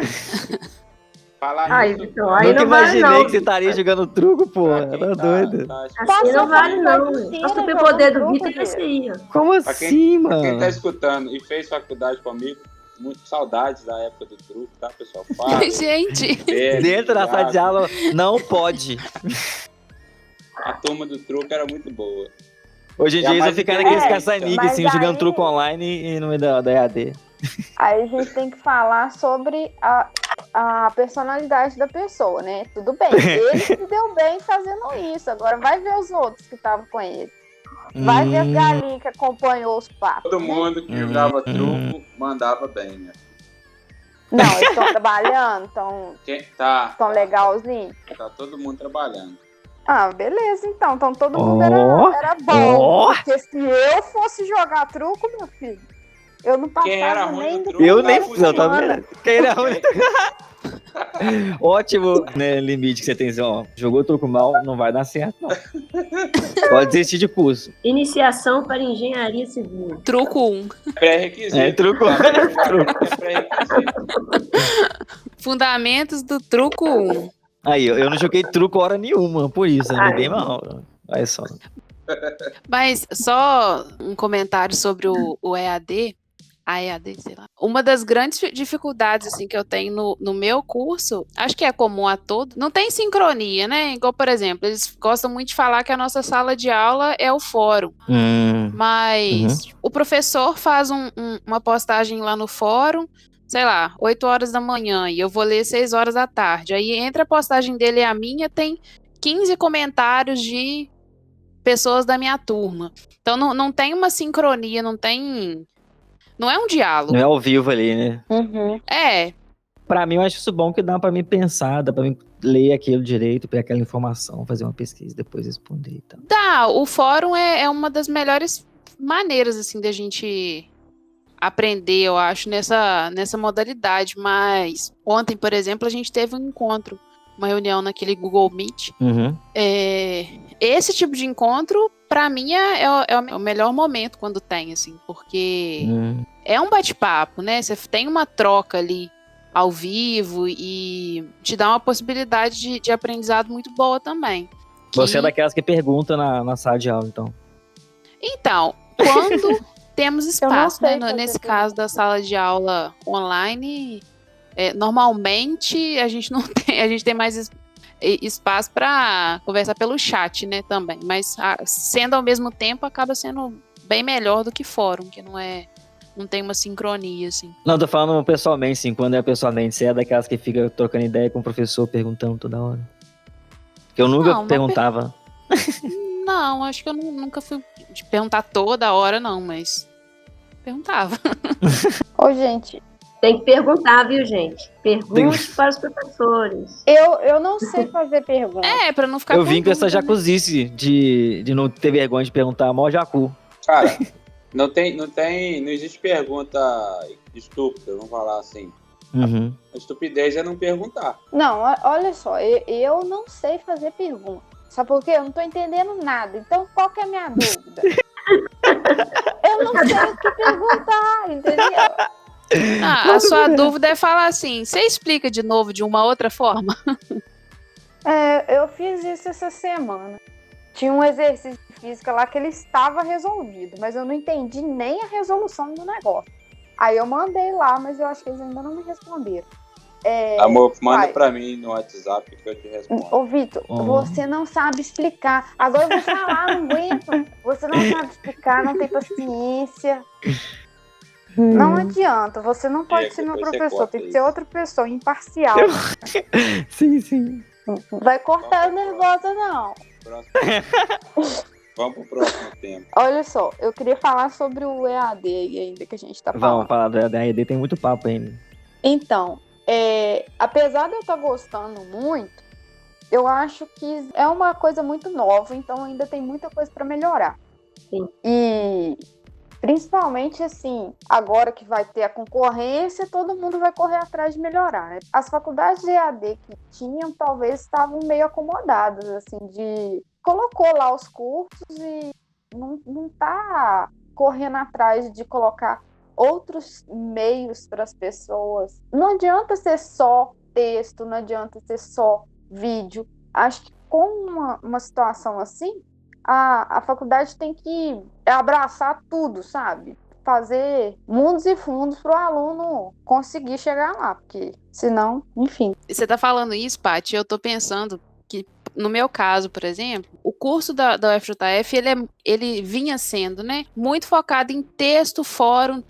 Aí Nunca não vale imaginei não. que você estaria jogando truco, pô. Tá doido. Assim não vale não. Só o superpoder do Vitor é esse aí, ó. Como assim, mano? Quem tá escutando e fez faculdade comigo, muito saudades da época do truco, tá, pessoal? Fala, Gente. Dentro da sala de aula, não pode. A turma do truco era muito boa. Hoje em dia eles vão ficar naqueles caça-níqueis, assim, mas jogando aí- truco online e no meio da EAD. Aí a gente tem que falar sobre a personalidade da pessoa, né? Tudo bem, ele se deu bem fazendo isso. Agora vai ver os outros que estavam com ele. Vai ver as galinhas que acompanhou os papos. Todo mundo que jogava truco mandava bem, né? Não, eles estão trabalhando, estão Tá legalzinhos. Tá todo mundo trabalhando. Ah, beleza, então. Então todo mundo era bom. Porque se eu fosse jogar truco, meu filho, eu não Quem era passava ruim nem no do truco? Eu nem Tava fiz, tá semana. vendo? Quem era ruim? Ótimo, né, limite que você tem, ó, jogou truco mal, não vai dar certo, não. Pode desistir de curso. Iniciação para engenharia civil. Truco 1. Pré-requisito. É, truco. É pré-requisito. Fundamentos do truco 1. Aí, eu não joguei truco hora nenhuma, por isso, eu me dei mal. Olha só. Mas só um comentário sobre o EAD. A EAD, sei lá. Uma das grandes dificuldades assim, que eu tenho no meu curso, acho que é comum a todos, não tem sincronia, né? Igual, por exemplo, eles gostam muito de falar que a nossa sala de aula é o fórum. Mas o professor faz uma postagem lá no fórum, sei lá, 8 horas da manhã, e eu vou ler 6 horas da tarde. Aí entre a postagem dele e a minha, tem 15 comentários de pessoas da minha turma. Então não tem uma sincronia, não é um diálogo. Não é ao vivo ali, né? Uhum. É. Pra mim, eu acho isso bom que dá pra mim pensar, dá pra mim ler aquilo direito, pegar aquela informação, fazer uma pesquisa, depois responder e tal. Tá, o fórum é uma das melhores maneiras, assim, da gente aprender, eu acho, nessa modalidade. Mas ontem, por exemplo, a gente teve um encontro uma reunião naquele Google Meet. Uhum. Esse tipo de encontro, pra mim, é o melhor momento quando tem, assim, porque é um bate-papo, né? Você tem uma troca ali ao vivo e te dá uma possibilidade de aprendizado muito boa também. Você é daquelas que pergunta na sala de aula, então. Então, quando temos espaço, sei né? fazer Nesse pergunta. caso da sala de aula online, normalmente a gente não tem, a gente tem mais espaço para conversar pelo chat, né, também. Mas sendo ao mesmo tempo, acaba sendo bem melhor do que fórum, que não tem uma sincronia, assim. Não, tô falando pessoalmente, sim. Quando é pessoalmente, você é daquelas que fica trocando ideia com o professor, perguntando toda hora. Que eu nunca Não, perguntava. Não, acho que eu nunca fui de perguntar toda hora, não, mas perguntava. Ô, gente, Tem que perguntar, viu, gente? Pergunte para os professores. eu não sei fazer pergunta. Pra não ficar Eu vim com essa dúvida, né? jacuzice de não ter vergonha de perguntar, mó jacu. Cara, não existe pergunta estúpida, vamos falar assim. Uhum. A estupidez é não perguntar. Não, olha só, eu não sei fazer pergunta. Sabe por quê? Eu não tô entendendo nada. Então, qual que é a minha dúvida? Eu não sei o que perguntar, entendeu? A sua dúvida é falar assim, você explica de novo de uma outra forma? Eu fiz isso essa semana. Tinha um exercício de física lá que ele estava resolvido, mas eu não entendi nem a resolução do negócio. Aí eu mandei lá, mas eu acho que eles ainda não me responderam. Amor, manda vai. pra mim no WhatsApp que eu te respondo. Ô, Vitor, você não sabe explicar. Agora eu vou falar, não aguento. Você não sabe explicar, não tem paciência. Não adianta, você não pode ser meu depois você professor, corta tem que isso. ser outra pessoa, imparcial. Sim. Vai cortar nervosa, não. Próximo. Vamos pro próximo tema. Olha só, eu queria falar sobre o EAD aí ainda que a gente tá Vamos falando. falar da AED, tem muito papo ainda. Então, apesar de eu estar gostando muito, eu acho que é uma coisa muito nova, então ainda tem muita coisa para melhorar. Sim. E principalmente assim, agora que vai ter a concorrência, todo mundo vai correr atrás de melhorar, né? As faculdades de EAD que tinham, talvez estavam meio acomodadas, assim, colocou lá os cursos e não tá correndo atrás de colocar outros meios para as pessoas. Não adianta ser só texto, não adianta ser só vídeo. Acho que com uma situação assim, a faculdade tem que abraçar tudo, sabe? Fazer mundos e fundos para o aluno conseguir chegar lá, porque senão, enfim. Você tá falando isso, Paty, eu tô pensando que, no meu caso, por exemplo, o curso da UFJF, ele vinha sendo, né, muito focado em texto, fórum,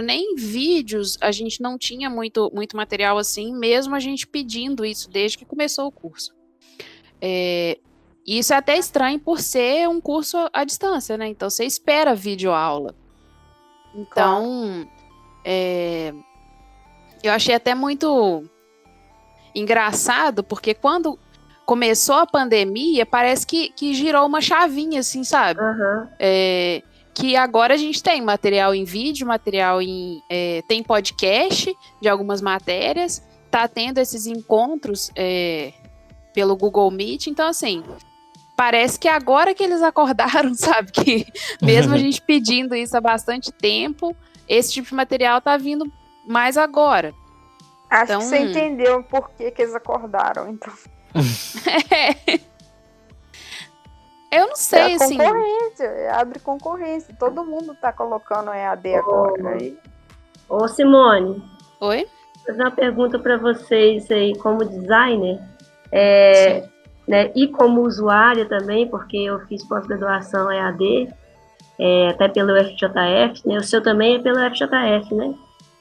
nem vídeos, a gente não tinha muito material assim, mesmo a gente pedindo isso desde que começou o curso. Isso é até estranho por ser um curso à distância, né? Então você espera videoaula. Então, eu achei até muito engraçado, porque quando começou a pandemia, parece que girou uma chavinha, assim, sabe? Uhum. Que agora a gente tem material em vídeo, tem podcast de algumas matérias, tá tendo esses encontros pelo Google Meet, então assim, parece que agora que eles acordaram, sabe, que mesmo a gente pedindo isso há bastante tempo, esse tipo de material tá vindo mais agora. Acho Então, que você entendeu por que eles acordaram, então. Eu não sei, assim. Concorrência, abre concorrência. Todo mundo tá colocando EAD agora. Aí. Ô, Simone. Oi? Vou fazer uma pergunta para vocês aí, como designer, né, e como usuária também, porque eu fiz pós-graduação EAD, até pelo FJF, né? O seu também é pelo FJF, né?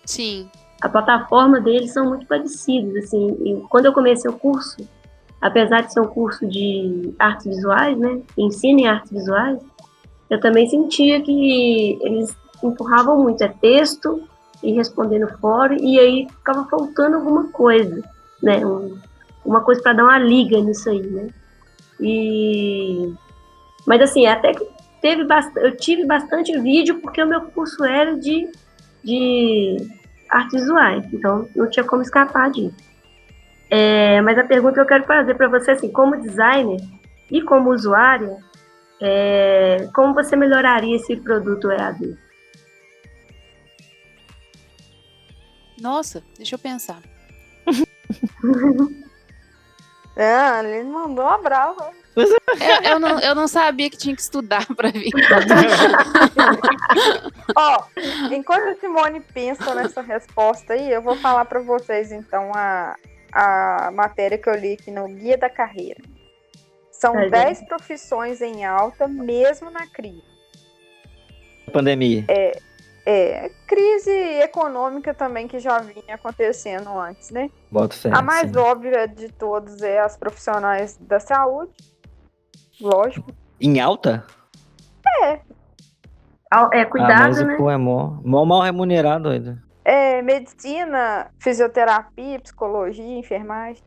Sim. A plataforma deles são muito parecidas, assim. Quando eu comecei o curso, apesar de ser um curso de artes visuais, né, ensino em artes visuais, eu também sentia que eles empurravam muito, texto e responder no fórum, e aí ficava faltando alguma coisa, né, uma coisa para dar uma liga nisso aí, né. Mas assim, até que eu tive bastante vídeo, porque o meu curso era de artes visuais, então não tinha como escapar disso. Mas a pergunta que eu quero fazer para você, assim, como designer e como usuária, como você melhoraria esse produto EAD? Nossa, deixa eu pensar. Ele mandou uma brava. Eu não sabia que tinha que estudar para vir. Ó, enquanto a Simone pensa nessa resposta aí, eu vou falar para vocês, então, a matéria que eu li aqui no Guia da Carreira. São 10 profissões em alta, mesmo na crise. Pandemia. Crise econômica também que já vinha acontecendo antes, né? Boto fé, A mais sim. óbvia de todos é as profissionais da saúde, lógico. Em alta? Cuidado, mas né? pô, é mó mal remunerado ainda. Medicina, fisioterapia, psicologia, enfermagem.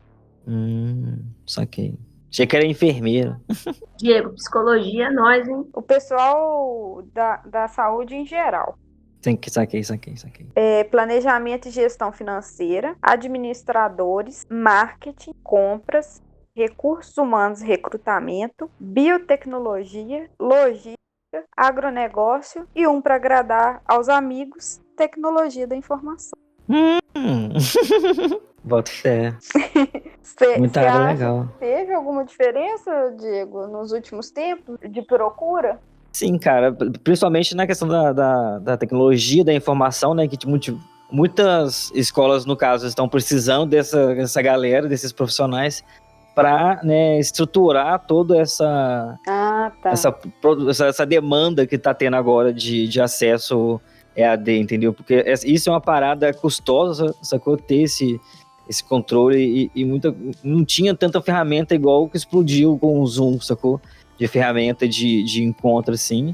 Saquei. Achei que era enfermeiro. Diego, psicologia, nós, hein? O pessoal da saúde em geral. Saquei. Planejamento e gestão financeira, administradores, marketing, compras, recursos humanos e recrutamento, biotecnologia, logística, agronegócio e para agradar aos amigos, tecnologia da informação. Boto fé. Você área acha legal. que teve alguma diferença, Diego, nos últimos tempos de procura? Sim, cara, principalmente na questão da tecnologia, da informação, né, que muitas escolas, no caso, estão precisando dessa galera, desses profissionais, para, né, estruturar toda essa demanda que está tendo agora de acesso EAD, entendeu? Porque isso é uma parada custosa, sacou? Ter esse controle e não tinha tanta ferramenta igual que explodiu com o Zoom, sacou? De ferramenta de encontro, assim.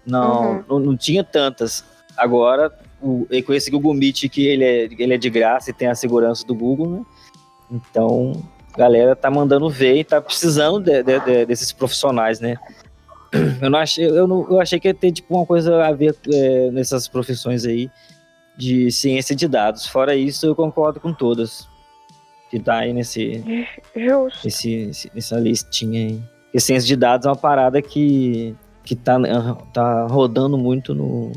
Não tinha tantas. Agora, com esse Google Meet, que ele é de graça e tem a segurança do Google, né? Então, a galera tá mandando ver e tá precisando desses profissionais, né? Eu achei que ia ter tipo, uma coisa a ver nessas profissões aí de ciência de dados. Fora isso, eu concordo com todas que tá aí Justo. nessa listinha aí. Porque ciência de dados é uma parada que tá rodando muito no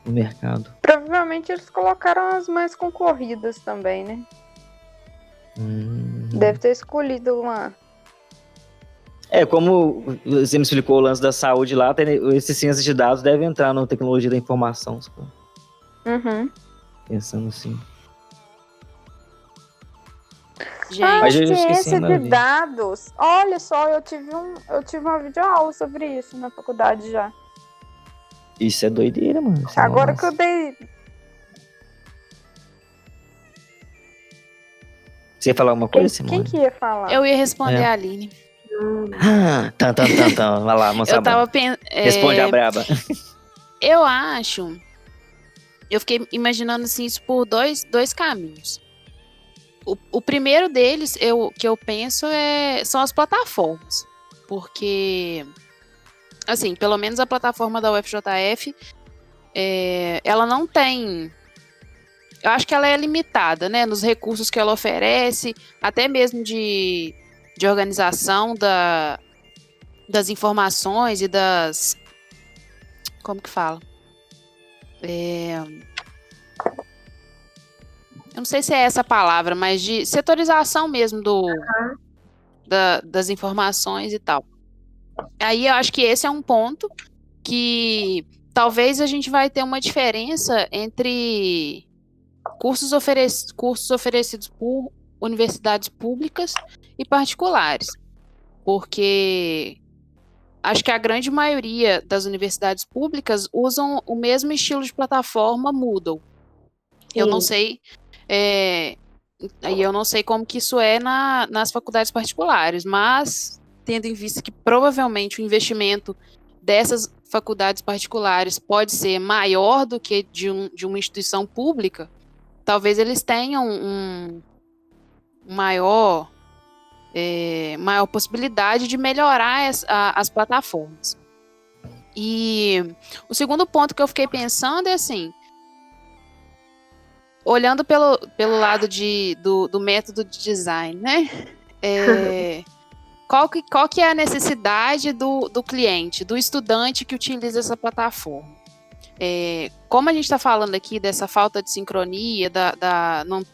mercado. Provavelmente eles colocaram as mais concorridas também, né? Deve ter escolhido uma. Como você me explicou o lance da saúde lá, esses ciências de dados devem entrar na tecnologia da informação. Pensando assim. Ciência de dados. Olha só, eu tive uma videoaula sobre isso na faculdade já. Isso é doideira, mano. Agora que eu dei. Você ia falar alguma coisa, Simone? Quem que ia falar? Eu ia responder a Aline. Vai lá, moça. Eu tava Responde a braba. Eu acho. Eu fiquei imaginando assim, isso por dois caminhos. O primeiro deles, que eu penso, são as plataformas. Porque, assim, pelo menos a plataforma da UFJF, ela não tem... Eu acho que ela é limitada, né? Nos recursos que ela oferece, até mesmo de organização das informações e das... Como que fala? Eu não sei se é essa palavra, mas de setorização mesmo das informações e tal. Aí eu acho que esse é um ponto que talvez a gente vai ter uma diferença entre cursos oferecidos por universidades públicas e particulares. Porque acho que a grande maioria das universidades públicas usam o mesmo estilo de plataforma Moodle. Eu não sei... eu não sei como que isso é nas faculdades particulares, mas tendo em vista que provavelmente o investimento dessas faculdades particulares pode ser maior do que de uma instituição pública, talvez eles tenham maior possibilidade de melhorar as plataformas. E o segundo ponto que eu fiquei pensando é assim, olhando pelo lado do método de design, né? Qual que é a necessidade do cliente, do estudante que utiliza essa plataforma? Como a gente está falando aqui dessa falta de sincronia,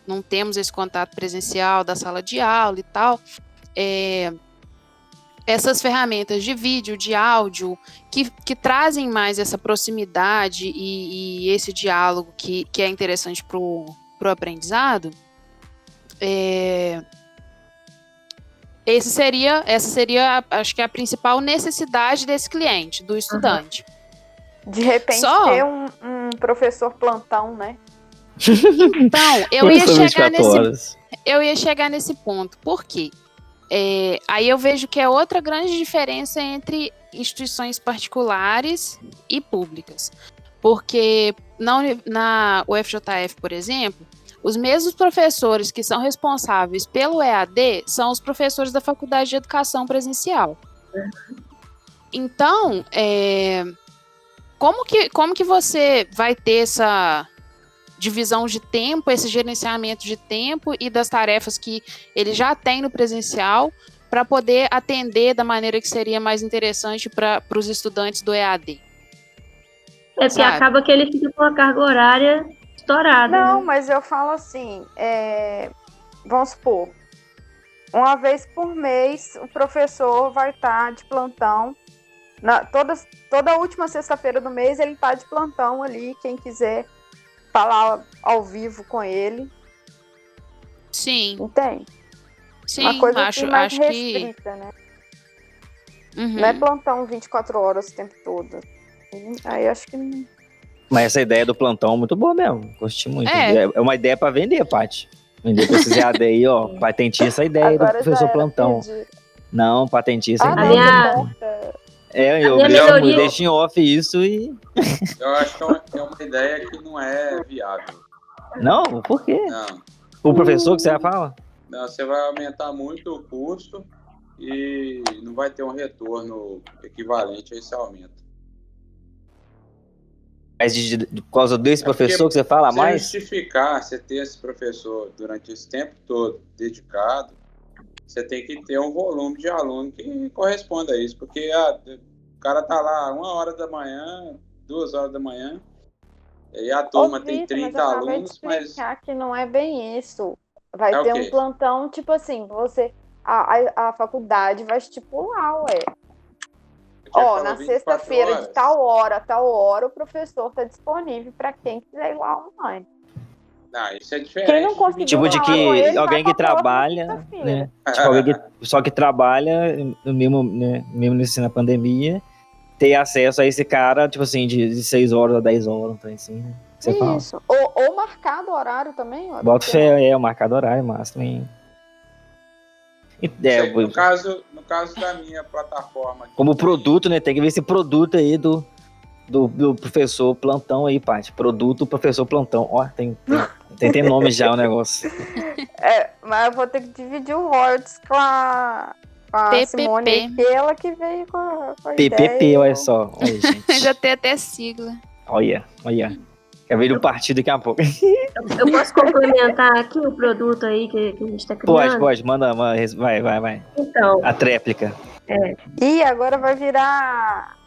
não temos esse contato presencial da sala de aula e tal, essas ferramentas de vídeo, de áudio, que trazem mais essa proximidade e esse diálogo que é interessante para o aprendizado, essa seria, acho que a principal necessidade desse cliente, do estudante. De repente ter um professor plantão, né? Então, eu ia chegar nesse ponto. Por quê? Aí eu vejo que é outra grande diferença entre instituições particulares e públicas. Porque na UFJF, por exemplo, os mesmos professores que são responsáveis pelo EAD são os professores da Faculdade de Educação Presencial. Então, como que você vai ter essa divisão de tempo, esse gerenciamento de tempo e das tarefas que ele já tem no presencial para poder atender da maneira que seria mais interessante para os estudantes do EAD? Porque acaba que ele fica com a carga horária estourada. Não, né? mas eu falo assim, vamos supor, uma vez por mês o professor vai estar de plantão. Toda última sexta-feira do mês ele está de plantão ali, quem quiser falar ao vivo com ele. Sim. Entende? Sim, uma coisa acho mais que... restrita, né? Uhum. Não é plantão 24 horas o tempo todo. Aí acho que não... Mas essa ideia do plantão é muito boa mesmo. Gostei muito. É uma ideia pra vender, Paty. Vender pra esses EAD aí, ó. Patentia essa ideia aí do professor plantão. Não, patentia essa ideia. Eu deixo em off isso e... Eu acho que é uma ideia que não é viável. Não? Por quê? Não. O professor que você fala? Não, você vai aumentar muito o custo e não vai ter um retorno equivalente a esse aumento. Mas por causa desse professor que você fala mais? Se justificar, você ter esse professor durante esse tempo todo dedicado, você tem que ter um volume de aluno que corresponda a isso, porque o cara tá lá 1h da manhã, 2h da manhã, e a turma tem 30 alunos, mas... que não é bem isso. Vai ter um plantão, tipo assim, a faculdade vai estipular, na sexta-feira de tal hora, o professor está disponível para quem quiser ir lá online. Não, isso é diferente. Quem não conseguiu tipo de que alguém que trabalha, né? Tipo, alguém só que trabalha mesmo nesse na pandemia, ter acesso a esse cara, tipo assim, de 6 horas a 10 horas, então assim, né? Isso. Ou marcado horário também. Bota fé, o marcado horário, mas também. No caso da minha plataforma. Como produto, né? Tem que ver esse produto aí do professor plantão aí, Paty. Produto professor plantão. Ó, tem nome já o negócio. Mas eu vou ter que dividir o royalties com a Simone, que ela que veio com a PPP, ideia. olha só. Olha, gente. Já tem até sigla. Olha. Quer ver o partido daqui a pouco. Eu posso complementar aqui o produto aí que a gente está criando? Pode, manda, vai. Então. A tréplica. E agora vai virar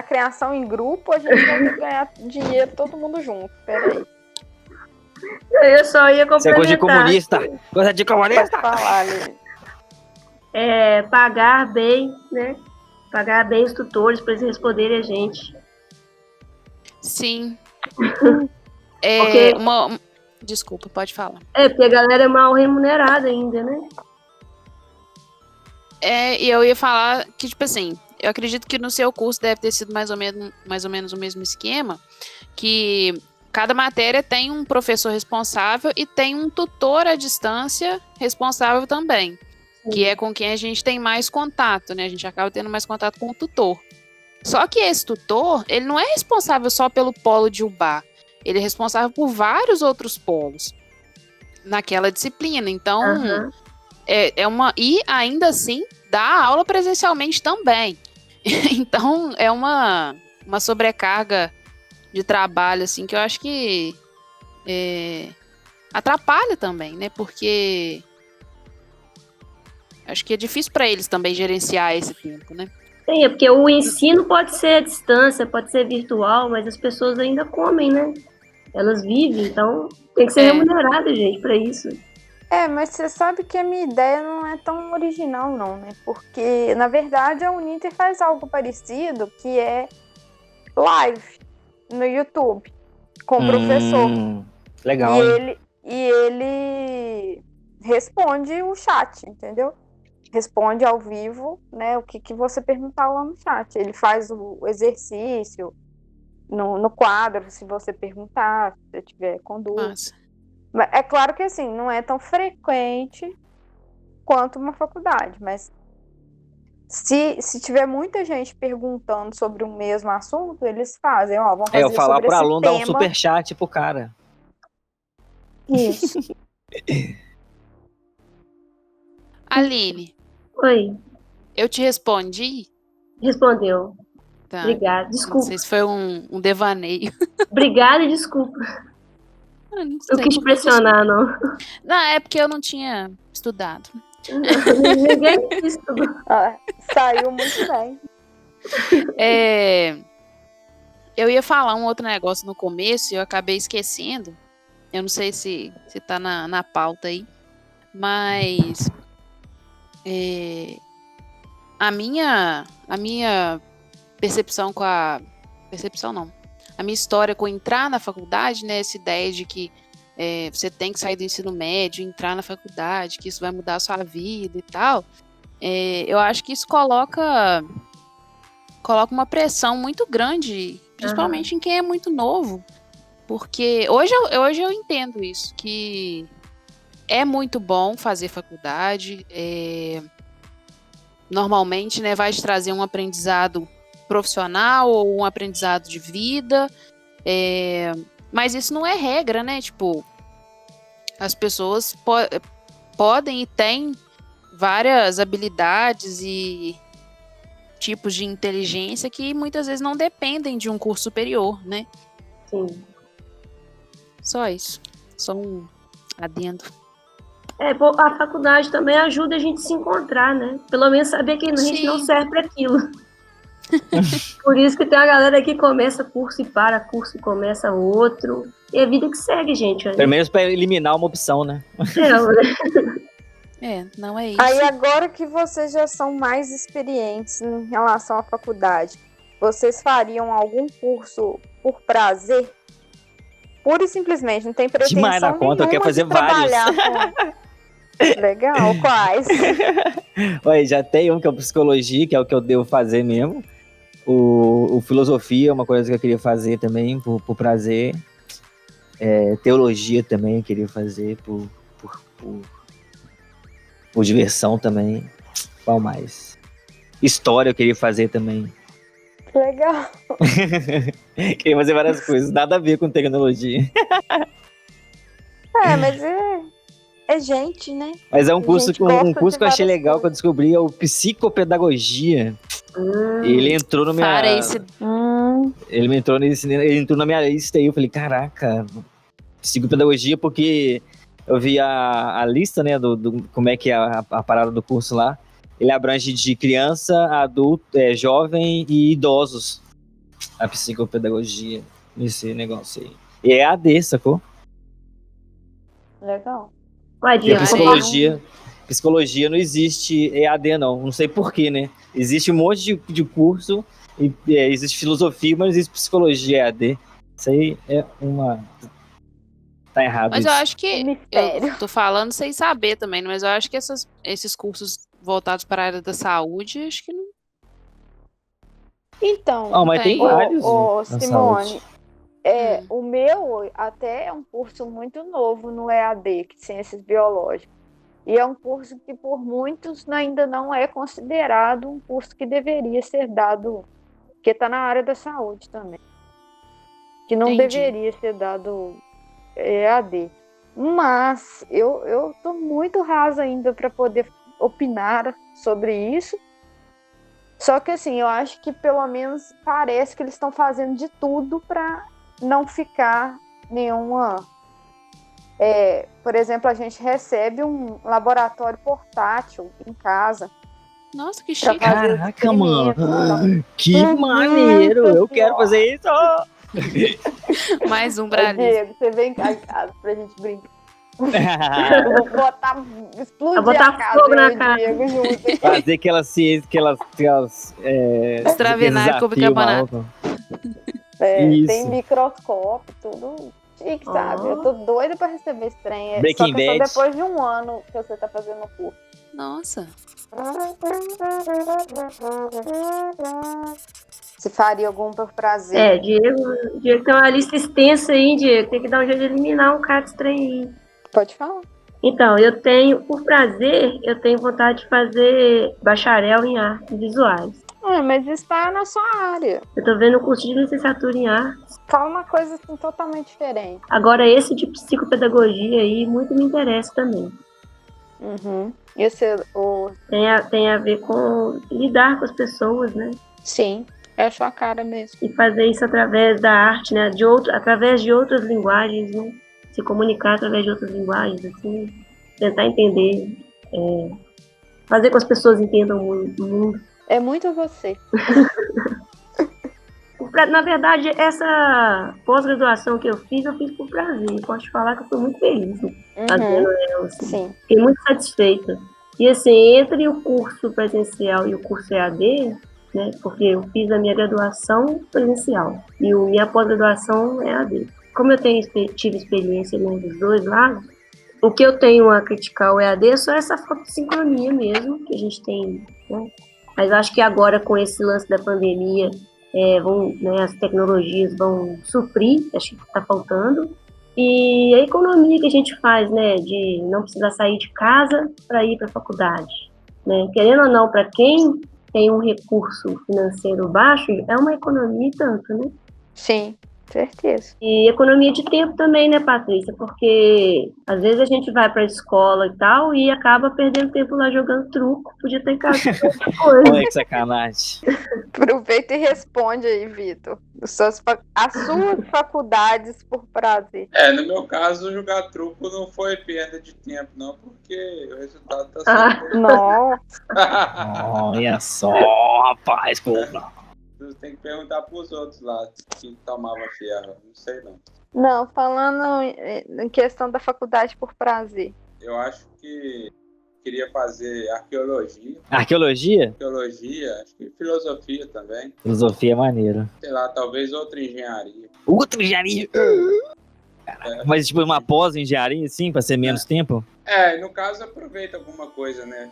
criação em grupo, a gente vai ganhar dinheiro todo mundo junto. Peraí. Eu só ia complementar. Você é coisa de comunista? Coisa de comunista? Pode falar, ali. Pagar bem, né? Pagar bem os tutores para eles responderem a gente. Sim. Porque... Desculpa, pode falar. Porque a galera é mal remunerada ainda, né? E eu ia falar que, tipo assim, eu acredito que no seu curso deve ter sido mais ou menos o mesmo esquema, que cada matéria tem um professor responsável e tem um tutor à distância responsável também, que é com quem a gente tem mais contato, né? A gente acaba tendo mais contato com o tutor. Só que esse tutor, ele não é responsável só pelo polo de UBA, ele é responsável por vários outros polos naquela disciplina. Então, e ainda assim, dá aula presencialmente também. Então, é uma sobrecarga de trabalho, assim, que eu acho que atrapalha também, né? Porque acho que é difícil para eles também gerenciar esse tempo, né? Sim, é porque o ensino pode ser à distância, pode ser virtual, mas as pessoas ainda comem, né? Elas vivem, então tem que ser remunerada, gente, para isso. Mas você sabe que a minha ideia não é tão original, não, né? Porque, na verdade, a Uninter faz algo parecido, que é live no YouTube, com o professor. Legal. E ele responde o chat, entendeu? Responde ao vivo, né? O que você perguntar lá no chat. Ele faz o exercício no quadro, se você perguntar, se você tiver com dúvida. Nossa. Mas é claro que assim, não é tão frequente quanto uma faculdade, mas se tiver muita gente perguntando sobre o mesmo assunto, eles fazem, vão fazer Eu falar sobre pro esse aluno tema. dar um superchat pro cara. Isso. Aline, Oi, eu te respondi? respondeu. Tá. Obrigada, Não desculpa. sei se foi um devaneio. Obrigada e desculpa. Não Eu sei. quis te pressionar, não. Não, é porque eu não tinha estudado. Ninguém quis tudo. Saiu muito bem. Eu ia falar um outro negócio no começo e eu acabei esquecendo. Eu não sei se tá na pauta aí. Mas a minha percepção percepção não. A minha história com entrar na faculdade, né? Essa ideia de que você tem que sair do ensino médio, entrar na faculdade, que isso vai mudar a sua vida e tal. Eu acho que isso coloca uma pressão muito grande, principalmente em quem é muito novo. Porque hoje eu entendo isso, que é muito bom fazer faculdade. Normalmente, né, vai te trazer um aprendizado profissional ou um aprendizado de vida. Mas isso não é regra, né? Tipo, as pessoas podem e têm várias habilidades e tipos de inteligência que muitas vezes não dependem de um curso superior, né? Sim. Só isso. Só um adendo. A faculdade também ajuda a gente a se encontrar, né? Pelo menos saber que a gente não serve para aquilo. Por isso que tem uma galera que começa curso e para curso e começa outro. E é a vida que segue, gente. Pelo menos para eliminar uma opção, né? Não é isso. Aí agora que vocês já são mais experientes em relação à faculdade, vocês fariam algum curso por prazer? Pura e simplesmente, não tem pretensão Demais na conta, eu quero fazer vários. Legal, quais? Olha, já tem um que é o psicologia, que é o que eu devo fazer mesmo. O filosofia é uma coisa que eu queria fazer também, por prazer. Teologia também eu queria fazer por diversão também. Qual mais? História eu queria fazer também. Legal. Queria fazer várias coisas, nada a ver com tecnologia. Mas é gente, né? Mas é um curso que eu achei legal, coisas. que eu descobri, é o psicopedagogia. Ele entrou na minha... Ele entrou na minha lista e eu falei, caraca, psicopedagogia, porque eu vi a lista, né, do como é que é a parada do curso lá. Ele abrange de criança, adulto, jovem e idosos. A psicopedagogia, esse negócio aí. E é AD, sacou? Legal. E a psicologia não existe EAD, não. Não sei porquê, né? Existe um monte de curso, existe filosofia, mas não existe psicologia EAD. Isso aí é uma... Tá errado. Mas isso. eu acho que... Eu tô falando sem saber também, mas eu acho que esses cursos voltados para a área da saúde, acho que não... Então, mas tem vários. Simone, o meu até é um curso muito novo no EAD, que é Ciências Biológicas. E é um curso que por muitos ainda não é considerado um curso que deveria ser dado, que está na área da saúde também. Que não deveria ser dado EAD. Mas eu tô muito rasa ainda para poder opinar sobre isso. Só que assim, eu acho que pelo menos parece que eles estão fazendo de tudo para não ficar nenhuma Por exemplo, a gente recebe um laboratório portátil em casa. Nossa, que chique. Caraca, mano. Então. Que maneiro. Eu quero fazer isso. Mais um Ô, pra lista. Diego, você vem cá em casa pra gente brincar. Eu vou explodir botar a casa, fogo na eu e o casa. Diego juntos. Fazer aquelas ciências, Extraordinário com bicarbonato. Isso. Tem microscópio, tudo chique, sabe? Eu tô doida pra receber esse trem. Breaking Só que Bad. só depois de um ano que você tá fazendo o curso. Nossa. Você faria algum por prazer? Diego tem uma lista extensa aí, Diego. Tem que dar um jeito de eliminar um cara desse trem aí. Pode falar. Então, por prazer, eu tenho vontade de fazer bacharel em artes visuais. Mas isso tá na sua área. Eu tô vendo o curso de licenciatura em artes. Fala uma coisa assim, totalmente diferente. Agora, esse de psicopedagogia aí muito me interessa também. Uhum. Esse, Tem a ver com lidar com as pessoas, né? Sim, é a sua cara mesmo. E fazer isso através da arte, né? Através de outras linguagens, né? Se comunicar através de outras linguagens, assim. Tentar entender. Fazer com que as pessoas entendam o mundo. É muito você. Na verdade, essa pós-graduação que eu fiz por prazer. Posso te falar que eu fui muito feliz fazendo ela, assim. Sim. Fiquei muito satisfeita. E assim, entre o curso presencial e o curso EAD, né, porque eu fiz a minha graduação presencial e minha pós-graduação EAD. Como eu tive experiência nos dois lados, o que eu tenho a criticar o EAD é só essa falta de sincronia mesmo que a gente tem, né? Mas eu acho que agora, com esse lance da pandemia, as tecnologias vão suprir, acho que está faltando. E a economia que a gente faz, né, de não precisar sair de casa para ir para a faculdade, né? Querendo ou não, para quem tem um recurso financeiro baixo, é uma economia e tanto, né? Sim, certeza. E economia de tempo também, né, Patrícia? Porque às vezes a gente vai para a escola e tal e acaba perdendo tempo lá jogando truco. Podia estar em casa fazendo outra coisa. Olha que sacanagem. Aproveita e responde aí, Vitor. As suas faculdades por prazer. No meu caso, jogar truco não foi perda de tempo, não, porque o resultado tá sendo. Nossa. Olha só, rapaz, pô. Você tem que perguntar pros outros lá que tomavam ferro. Não sei, não. Não, falando em questão da faculdade por prazer. Eu acho que queria fazer arqueologia. Arqueologia? Arqueologia, acho que filosofia também. Filosofia é maneiro. Sei lá, talvez outra engenharia. Outra engenharia? Mas tipo uma pós-engenharia, assim, pra ser menos tempo? No caso, aproveita alguma coisa, né?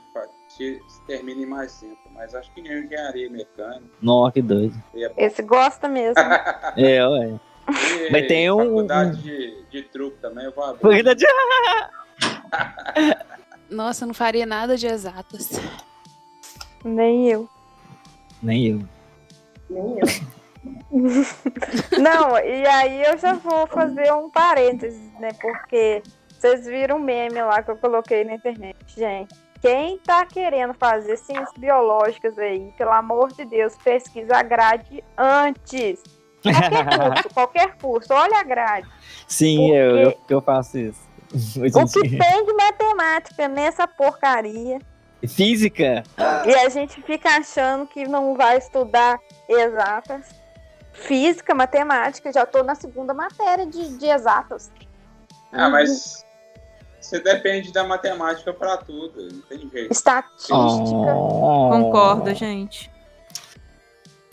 Se termine mais tempo. Mas acho que engenharia mecânica. Nossa, que doido. Esse gosta mesmo. Ué. Mas tem faculdade de truco também, eu vou abrir. Faculdade Nossa, eu não faria nada de exatas. Nem eu. Nem eu. Não, e aí eu já vou fazer um parênteses, né? Porque vocês viram o meme lá que eu coloquei na internet, gente. Quem tá querendo fazer ciências biológicas aí, pelo amor de Deus, pesquisa a grade antes. Qualquer curso, olha a grade. Sim, eu faço isso. O que tem de matemática nessa porcaria? Física? E a gente fica achando que não vai estudar exatas. Física, matemática, já tô na segunda matéria de exatas. Mas você depende da matemática pra tudo, não tem jeito. Estatística. Concordo, gente.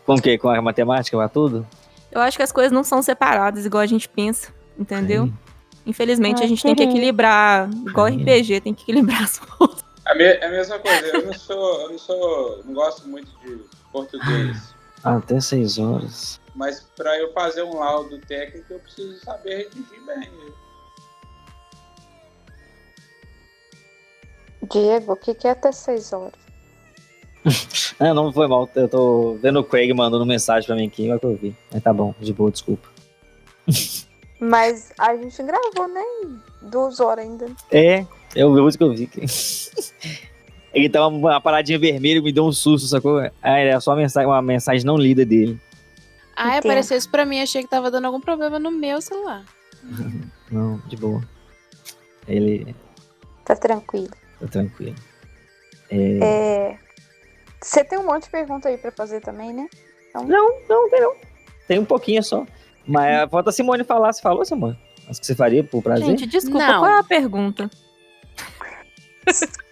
Com o quê? Com a matemática pra tudo? Eu acho que as coisas não são separadas igual a gente pensa, entendeu? Infelizmente, a gente tem que equilibrar, igual RPG, tem que equilibrar as coisas. A mesma coisa, eu não gosto muito de português. Até 6 horas. Mas para eu fazer um laudo técnico, eu preciso saber redigir bem. Diego, o que é até 6 horas? Não foi mal. Eu tô vendo o Craig mandando mensagem pra mim aqui, vai que eu vi. Mas tá bom, de boa, desculpa. Mas a gente gravou nem 2 horas ainda. Eu vi isso que eu vi. Ele tava uma paradinha vermelha, me deu um susto, sacou? Era só uma mensagem não lida dele. Apareceu isso pra mim, achei que tava dando algum problema no meu celular. Não, de boa. Ele Tá tranquilo. tá tranquilo. Você tem um monte de pergunta aí pra fazer também, né? Não. Tem um pouquinho só. Mas falta a Simone falar. Você falou, Simone? Acho que você faria por prazer? Gente, desculpa, Não. qual é a pergunta?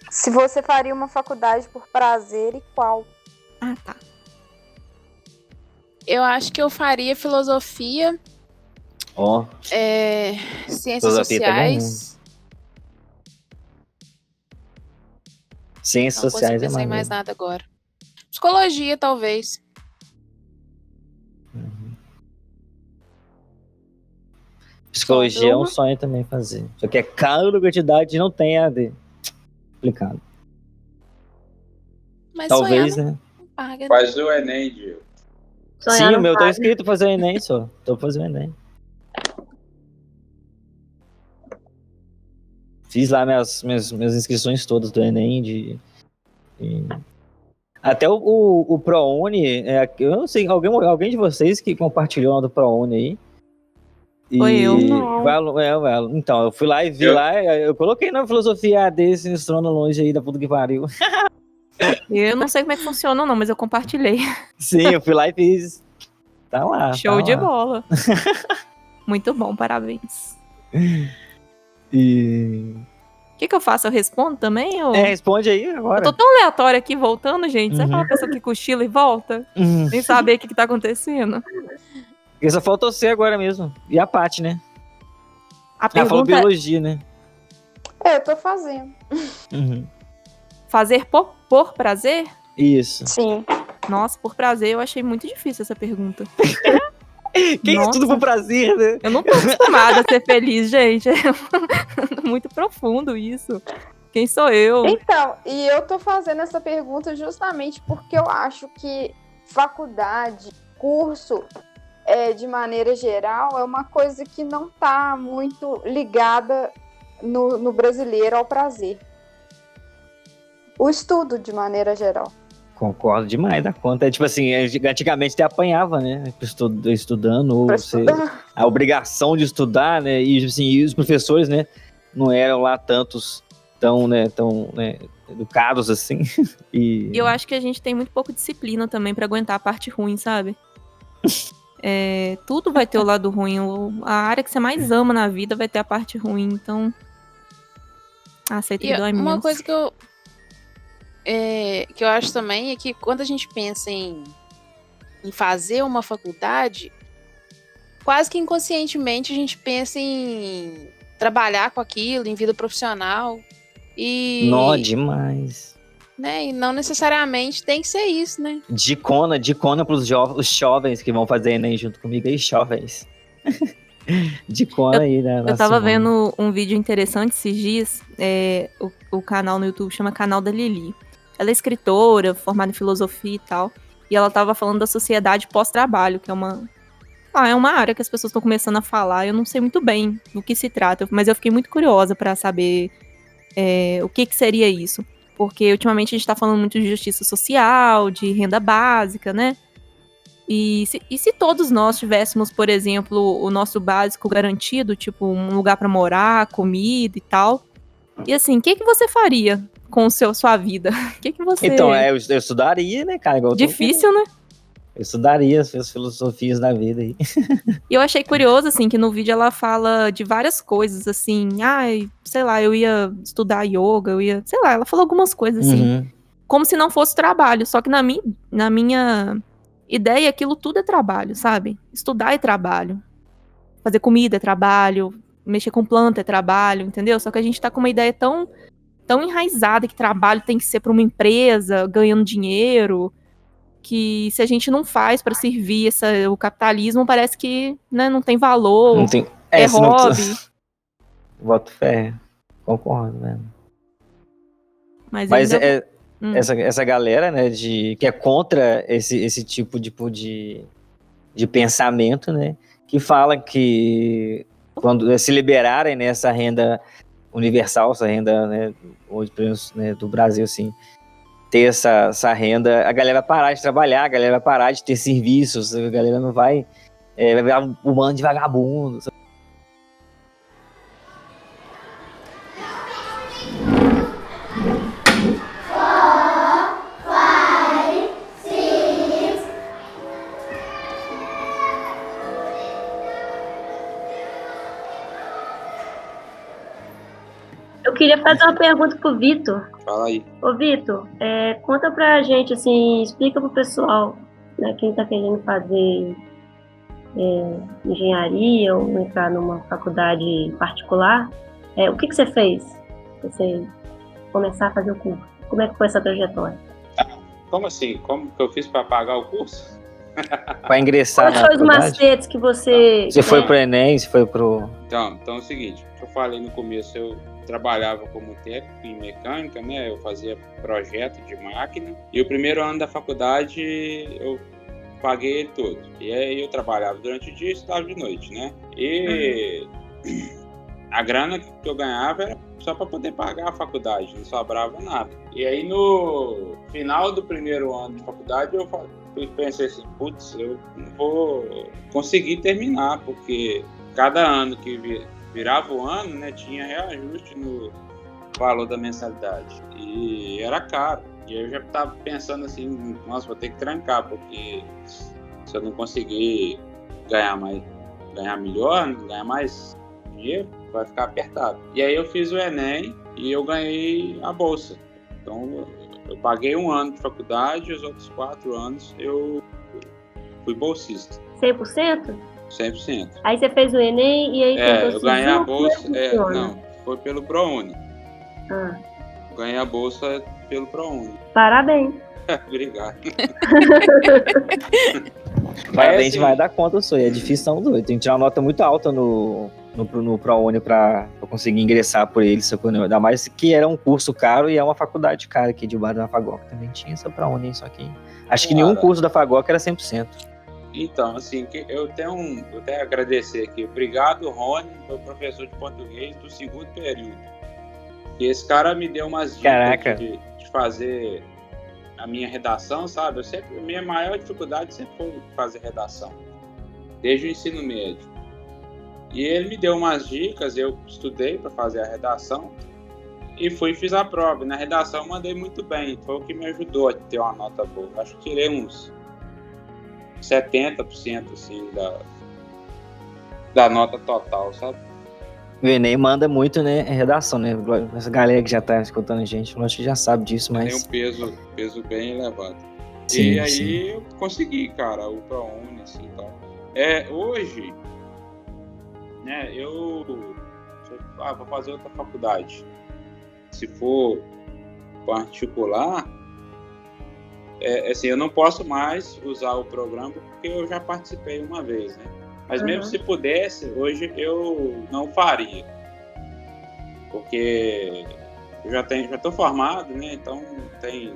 Se você faria uma faculdade por prazer e qual? Ah, tá. Eu acho que eu faria filosofia, Ó, ciências Filosofia tá sociais. ciências Não consigo sociais é pensar em maneiro. mais nada agora. Psicologia, talvez. Psicologia é um Uma? sonho também fazer. Só que é caro quantidade e não tem AD. Mas Talvez, sonhar né? não paga. Faz o Enem, Gil. Sonhar Sim, não o meu tá paga. escrito fazer o Enem só. Tô fazendo o Enem. Fiz lá minhas inscrições todas do Enem. Até o ProUni, eu não sei, alguém de vocês que compartilhou do ProUni aí? Foi eu. Então, eu fui lá e vi Eu- lá, eu coloquei na filosofia AD, esse instrumento longe aí da puta que pariu. Eu não sei como é que funciona, não, mas eu compartilhei. Sim, eu fui lá e fiz. Tá lá. Show tá de lá. bola. Muito bom, parabéns. E... O que eu faço? Eu respondo também? Ou... responde aí Eu agora. tô tão aleatória aqui voltando, gente. Sabe Uhum. aquela pessoa que cochila e volta? Uhum. Nem saber o que tá acontecendo? Porque só falta você agora mesmo. E a Paty, né? A Ela falou pergunta é biologia, né? Eu tô fazendo. Uhum. fazer por prazer? Isso. Sim. Nossa, por prazer eu achei muito difícil essa pergunta. Quem Nossa. estuda por prazer, né? Eu não tô acostumada a ser feliz, gente. É muito profundo isso. Quem sou eu? Então, e eu tô fazendo essa pergunta justamente porque eu acho que faculdade, curso, de maneira geral, é uma coisa que não tá muito ligada no brasileiro ao prazer. O estudo, de maneira geral. Concordo demais da conta. É tipo assim, antigamente você apanhava, né? Estudando, ou Pra você, estudar. a obrigação de estudar, né? E assim, e os professores, né? Não eram lá tão educados assim. E eu acho que a gente tem muito pouco disciplina também pra aguentar a parte ruim, sabe? Tudo vai ter o lado ruim. A área que você mais ama na vida vai ter a parte ruim. Então, aceita E que dói uma menos. coisa que eu acho também é que quando a gente pensa em fazer uma faculdade, quase que inconscientemente a gente pensa em trabalhar com aquilo, em vida profissional. Nó, demais. Né, e não necessariamente tem que ser isso, né? Dicona pros os jovens que vão fazer Enem junto comigo aí, jovens. Dicona aí, né? Eu tava vendo um vídeo interessante esses dias. O canal no YouTube chama Canal da Lili. Ela é escritora, formada em filosofia e tal. E ela tava falando da sociedade pós-trabalho, que é uma área que as pessoas estão começando a falar. Eu não sei muito bem do que se trata, mas eu fiquei muito curiosa pra saber o que seria isso. Porque ultimamente a gente tá falando muito de justiça social, de renda básica, né? E se todos nós tivéssemos, por exemplo, o nosso básico garantido, tipo um lugar pra morar, comida e tal. E assim, o que você faria com sua vida? O que você... Então, eu estudaria, né, cara? Igual Difícil, né? Eu estudaria as filosofias da vida aí. E eu achei curioso, assim, que no vídeo ela fala de várias coisas, assim. Sei lá, eu ia estudar yoga, sei lá, ela falou algumas coisas, assim. Uhum. Como se não fosse trabalho. Só que na minha ideia, aquilo tudo é trabalho, sabe? Estudar é trabalho. Fazer comida é trabalho. Mexer com planta é trabalho, entendeu? Só que a gente tá com uma ideia tão enraizada que trabalho tem que ser pra uma empresa, ganhando dinheiro, que se a gente não faz pra servir o capitalismo, parece que, né, não tem valor, Não tem... é se não- hobby. Boto fé. Concordo, velho. Mas Mas ainda... essa galera, né, que é contra esse tipo de pensamento, né, que fala que quando se liberarem, né, essa renda universal, essa renda, né, hoje, né, do Brasil, assim, ter essa renda, a galera vai parar de trabalhar, a galera vai parar de ter serviços, a galera não vai virar um bando de vagabundo. queria fazer uma pergunta pro Vitor. Fala aí. Ô, Vitor, conta pra gente, assim, explica pro pessoal, né, quem tá querendo fazer engenharia ou entrar numa faculdade particular, o que você fez pra você começar a fazer o curso? Como é que foi essa trajetória? Como assim? Como que eu fiz para pagar o curso? Para ingressar Quais na foram os faculdade? macetes que você... Você foi pro Enem, você foi pro... Então é o seguinte, eu falei no começo, eu trabalhava como técnico em mecânica, né? Eu fazia projeto de máquina. E o primeiro ano da faculdade eu paguei ele todo. E aí eu trabalhava durante o dia e estudava de noite, né? E a grana que eu ganhava era só para poder pagar a faculdade, não sobrava nada. E aí no final do primeiro ano de faculdade eu pensei assim, putz, eu não vou conseguir terminar, porque cada ano que virava o ano, né, tinha reajuste no valor da mensalidade. E era caro. E aí eu já estava pensando assim, nossa, vou ter que trancar, porque se eu não conseguir ganhar melhor, ganhar mais dinheiro, vai ficar apertado. E aí eu fiz o Enem e eu ganhei a bolsa. Então eu paguei um ano de faculdade, os outros 4 anos eu fui bolsista. 100%? 100%. Aí você fez o Enem e aí tentou eu ganhei a bolsa. não, Não, foi pelo ProUni. Ah. Ganhei a bolsa pelo ProUni. Parabéns. Obrigado. Mas a gente assim, vai dar conta, é difícil não doido. Tem que tirar uma nota muito alta no ProUni pra conseguir ingressar por ele, ainda mais que era um curso caro e é uma faculdade cara aqui de baixo da Fagoc. Também tinha essa ProUni, só que acho que nenhum curso da Fagoc era 100%. Então, assim, eu tenho a agradecer aqui. Obrigado, Rony, meu professor de português do segundo período. E esse cara me deu umas dicas de fazer a minha redação, sabe? A minha maior dificuldade sempre foi fazer redação, desde o ensino médio. E ele me deu umas dicas, eu estudei para fazer a redação e fiz a prova. E na redação eu mandei muito bem, foi o que me ajudou a ter uma nota boa. Acho que tirei uns 70% assim, da nota total, sabe? O Enem manda muito, né, redação, né? Essa galera que já tá escutando a gente, acho que já sabe disso, mas... Tem um peso bem elevado. Sim, e aí sim. eu consegui, cara, o ProUni, assim, e tal. Hoje, né, vou fazer outra faculdade. Se for particular, assim, eu não posso mais usar o programa porque eu já participei uma vez, né? Mas mesmo se pudesse, hoje eu não faria. Porque eu já estou formado, né? Então não tem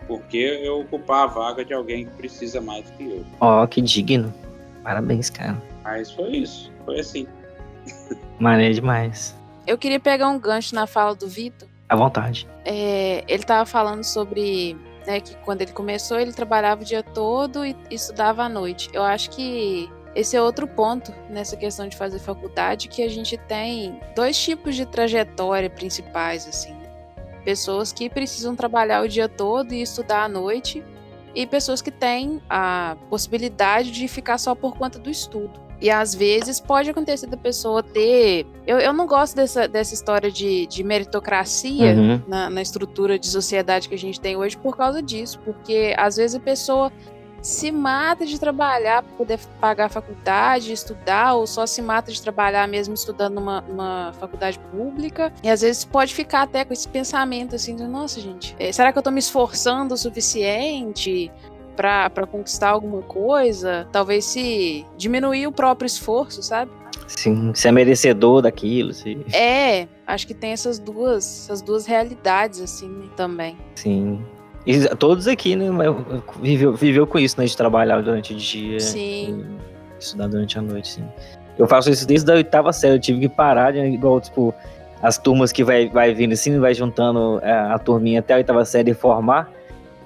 por que eu ocupar a vaga de alguém que precisa mais do que eu. Ó, que digno. Parabéns, cara. Mas foi isso. Foi assim. Maneiro demais. Eu queria pegar um gancho na fala do Vitor. À vontade. Ele estava falando sobre, né, que quando ele começou, ele trabalhava o dia todo e estudava à noite. Eu acho que esse é outro ponto nessa questão de fazer faculdade, que a gente tem 2 tipos de trajetória principais, assim. Pessoas que precisam trabalhar o dia todo e estudar à noite, e pessoas que têm a possibilidade de ficar só por conta do estudo. E às vezes pode acontecer da pessoa ter... Eu não gosto dessa história de meritocracia na estrutura de sociedade que a gente tem hoje por causa disso, porque às vezes a pessoa se mata de trabalhar para poder pagar a faculdade, estudar, ou só se mata de trabalhar mesmo estudando numa faculdade pública. E às vezes pode ficar até com esse pensamento assim, de, nossa, gente, será que eu tô me esforçando o suficiente para conquistar alguma coisa? Talvez se diminuir o próprio esforço, sabe? Sim, você é merecedor daquilo. Sim. Acho que tem essas duas realidades, assim, também. Sim. E todos aqui, né, viveu com isso, né, de trabalhar durante o dia. Sim. E estudar durante a noite, sim. Eu faço isso desde a 8ª série, eu tive que parar, igual, tipo, as turmas que vai vindo assim, vai juntando a turminha até a 8ª série e formar.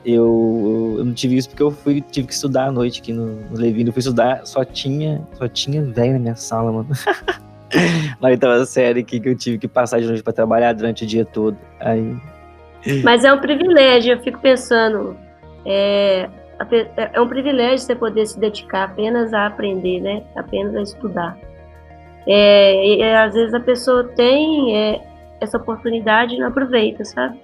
Eu não tive isso porque eu tive que estudar à noite aqui no Levino. Eu fui estudar, só tinha velho na minha sala, mano. Na 8ª série que eu tive que passar de noite pra trabalhar durante o dia todo. Aí... Mas é um privilégio, eu fico pensando, é um privilégio você poder se dedicar apenas a aprender, né? Apenas a estudar. E às vezes a pessoa tem essa oportunidade e não aproveita, sabe?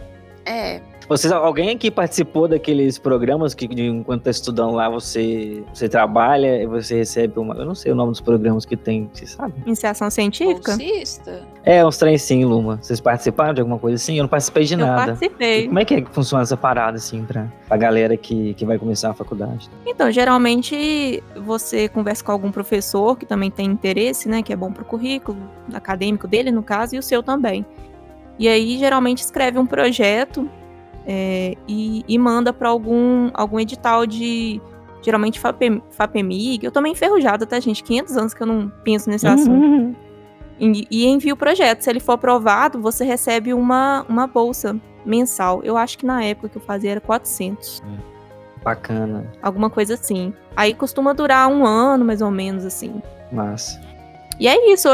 Alguém aqui participou daqueles programas que enquanto tá estudando lá você trabalha e você recebe eu não sei o nome dos programas que tem, você sabe? Iniciação científica? Bolsista? Uns trem sim, Luma. Vocês participaram de alguma coisa assim? Eu não participei de nada. Eu participei. E como é que funciona essa parada assim pra galera que vai começar a faculdade? Então, geralmente você conversa com algum professor que também tem interesse, né, que é bom pro currículo acadêmico dele, no caso, e o seu também. E aí, geralmente, escreve um projeto e manda para algum edital de, geralmente, FAPEMIG. Eu tô meio enferrujada, tá, gente? 500 anos que eu não penso nesse assunto. E envia o projeto. Se ele for aprovado, você recebe uma bolsa mensal. Eu acho que na época que eu fazia era 400. Bacana. Alguma coisa assim. Aí costuma durar 1 ano, mais ou menos, assim. Massa. E é isso,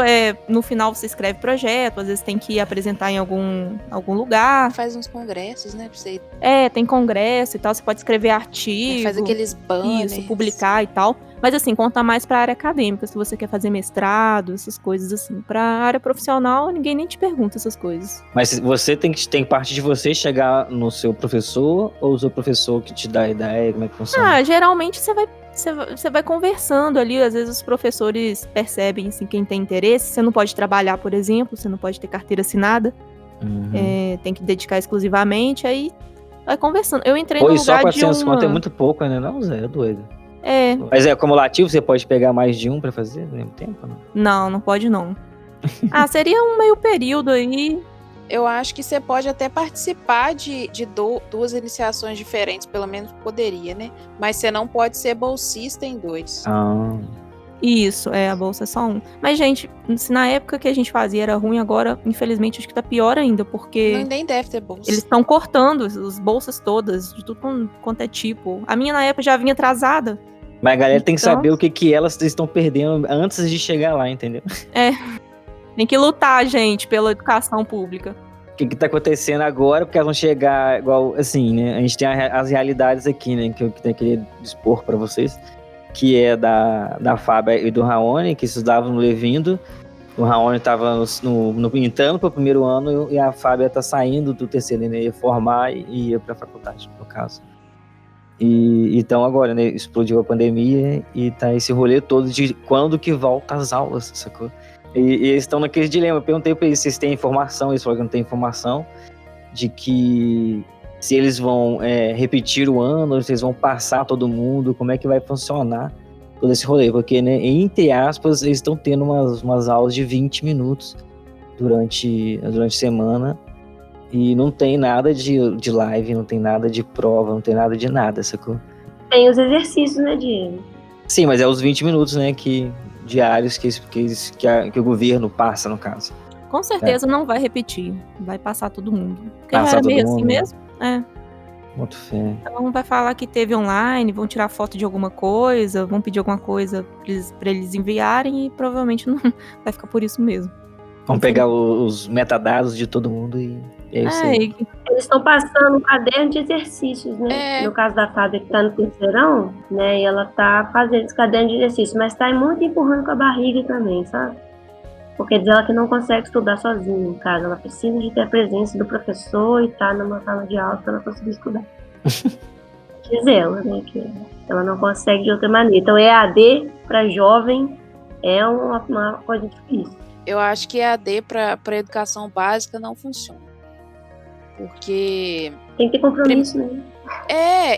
no final você escreve projeto, às vezes tem que apresentar em algum lugar. Faz uns congressos, né, pra você... Tem congresso e tal, você pode escrever artigo. Faz aqueles banners. Isso, publicar e tal. Mas assim, conta mais pra área acadêmica, se você quer fazer mestrado, essas coisas assim. Pra área profissional, ninguém nem te pergunta essas coisas. Mas você tem parte de você chegar no seu professor ou o seu professor que te dá a ideia, como é que funciona? Geralmente você vai conversando ali, às vezes os professores percebem assim, quem tem interesse. Você não pode trabalhar, por exemplo, você não pode ter carteira assinada. Tem que dedicar exclusivamente, aí vai conversando. Eu entrei no lugar só de 400 conto é muito pouco, né? Não, Zé, é doido. Mas é acumulativo, você pode pegar mais de um pra fazer ao mesmo tempo? Não pode não. Seria um meio período aí. Eu acho que você pode até participar de 2 iniciações diferentes, pelo menos poderia, né? Mas você não pode ser bolsista em 2. Isso, a bolsa é só 1. Mas, gente, se na época que a gente fazia era ruim, agora, infelizmente, acho que tá pior ainda, porque... Nem deve ter bolsa. Eles estão cortando as bolsas todas, de tudo quanto é tipo. A minha, na época, já vinha atrasada. Mas a galera tem que saber o que elas estão perdendo antes de chegar lá, entendeu? Tem que lutar, gente, pela educação pública. O que tá acontecendo agora, porque elas vão chegar igual, assim, né? A gente tem as realidades aqui, né? Que eu queria dispor pra vocês. Que é da Fábia e do Raoni, que estudavam no Levindo. O Raoni estava entrando para o primeiro ano e a Fábia está saindo do terceiro, né? Ia formar e ia para a faculdade, no caso. E então agora, né? Explodiu a pandemia e tá esse rolê todo de quando que volta as aulas, sacou? E eles estão naquele dilema. Eu perguntei para eles se eles têm informação, eles falaram que não tem informação, de que se eles vão repetir o ano, ou se eles vão passar todo mundo, como é que vai funcionar todo esse rolê, porque, né, entre aspas, eles estão tendo umas aulas de 20 minutos durante a semana, e não tem nada de live, não tem nada de prova, não tem nada de nada, sacou? Tem os exercícios, né, Diego? Sim, mas é os 20 minutos, né, diários que o governo passa, no caso. Com certeza não vai repetir, vai passar todo mundo. Porque Passar já era todo meio mundo, assim né? mesmo. Muito fé. Então vai falar que teve online, vão tirar foto de alguma coisa, vão pedir alguma coisa pra eles enviarem e provavelmente não vai ficar por isso mesmo. Vamos pegar os metadados de todo mundo e é isso aí. Eles estão passando um caderno de exercícios, né? No caso da Fábia, que está no terceirão, né? E ela tá fazendo esse caderno de exercícios, mas tá muito empurrando com a barriga também, sabe? Porque diz ela que não consegue estudar sozinha em casa. Ela precisa de ter a presença do professor e estar numa sala de aula para ela conseguir estudar. Diz ela, né? Que ela não consegue de outra maneira. Então, EAD para jovem é uma coisa difícil. Eu acho que EAD para educação básica não funciona. Porque... tem que ter compromisso, né?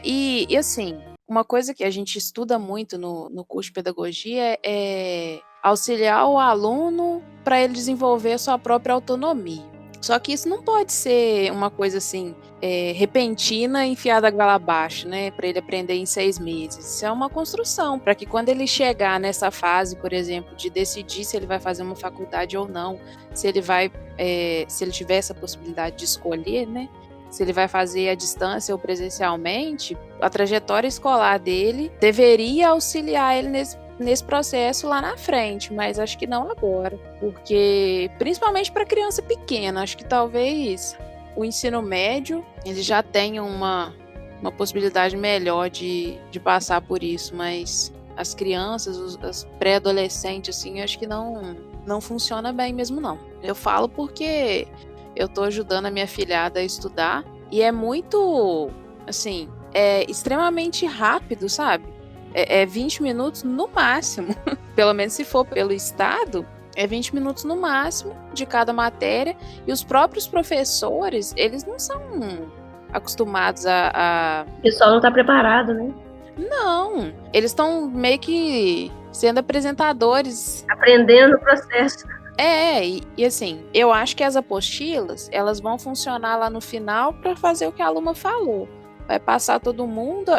E assim, uma coisa que a gente estuda muito no curso de pedagogia é auxiliar o aluno para ele desenvolver a sua própria autonomia. Só que isso não pode ser uma coisa assim, repentina, enfiada a goela abaixo, né? Para ele aprender em 6 meses. Isso é uma construção, para que quando ele chegar nessa fase, por exemplo, de decidir se ele vai fazer uma faculdade ou não, se ele tiver essa possibilidade de escolher, né? Se ele vai fazer à distância ou presencialmente, a trajetória escolar dele deveria auxiliar ele nesse processo lá na frente, mas acho que não agora, porque principalmente para criança pequena, acho que talvez o ensino médio ele já tenha uma possibilidade melhor de passar por isso, mas as crianças, as pré-adolescentes, assim, acho que não funciona bem mesmo não. Eu falo porque eu tô ajudando a minha filhada a estudar e é muito, assim, é extremamente rápido, sabe? É 20 minutos no máximo, pelo menos se for pelo estado, é 20 minutos no máximo de cada matéria, e os próprios professores, eles não são acostumados a... O pessoal não está preparado, né? Não, eles estão meio que sendo apresentadores. Aprendendo o processo. E assim, eu acho que as apostilas, elas vão funcionar lá no final para fazer o que a Luma falou. Vai passar todo mundo,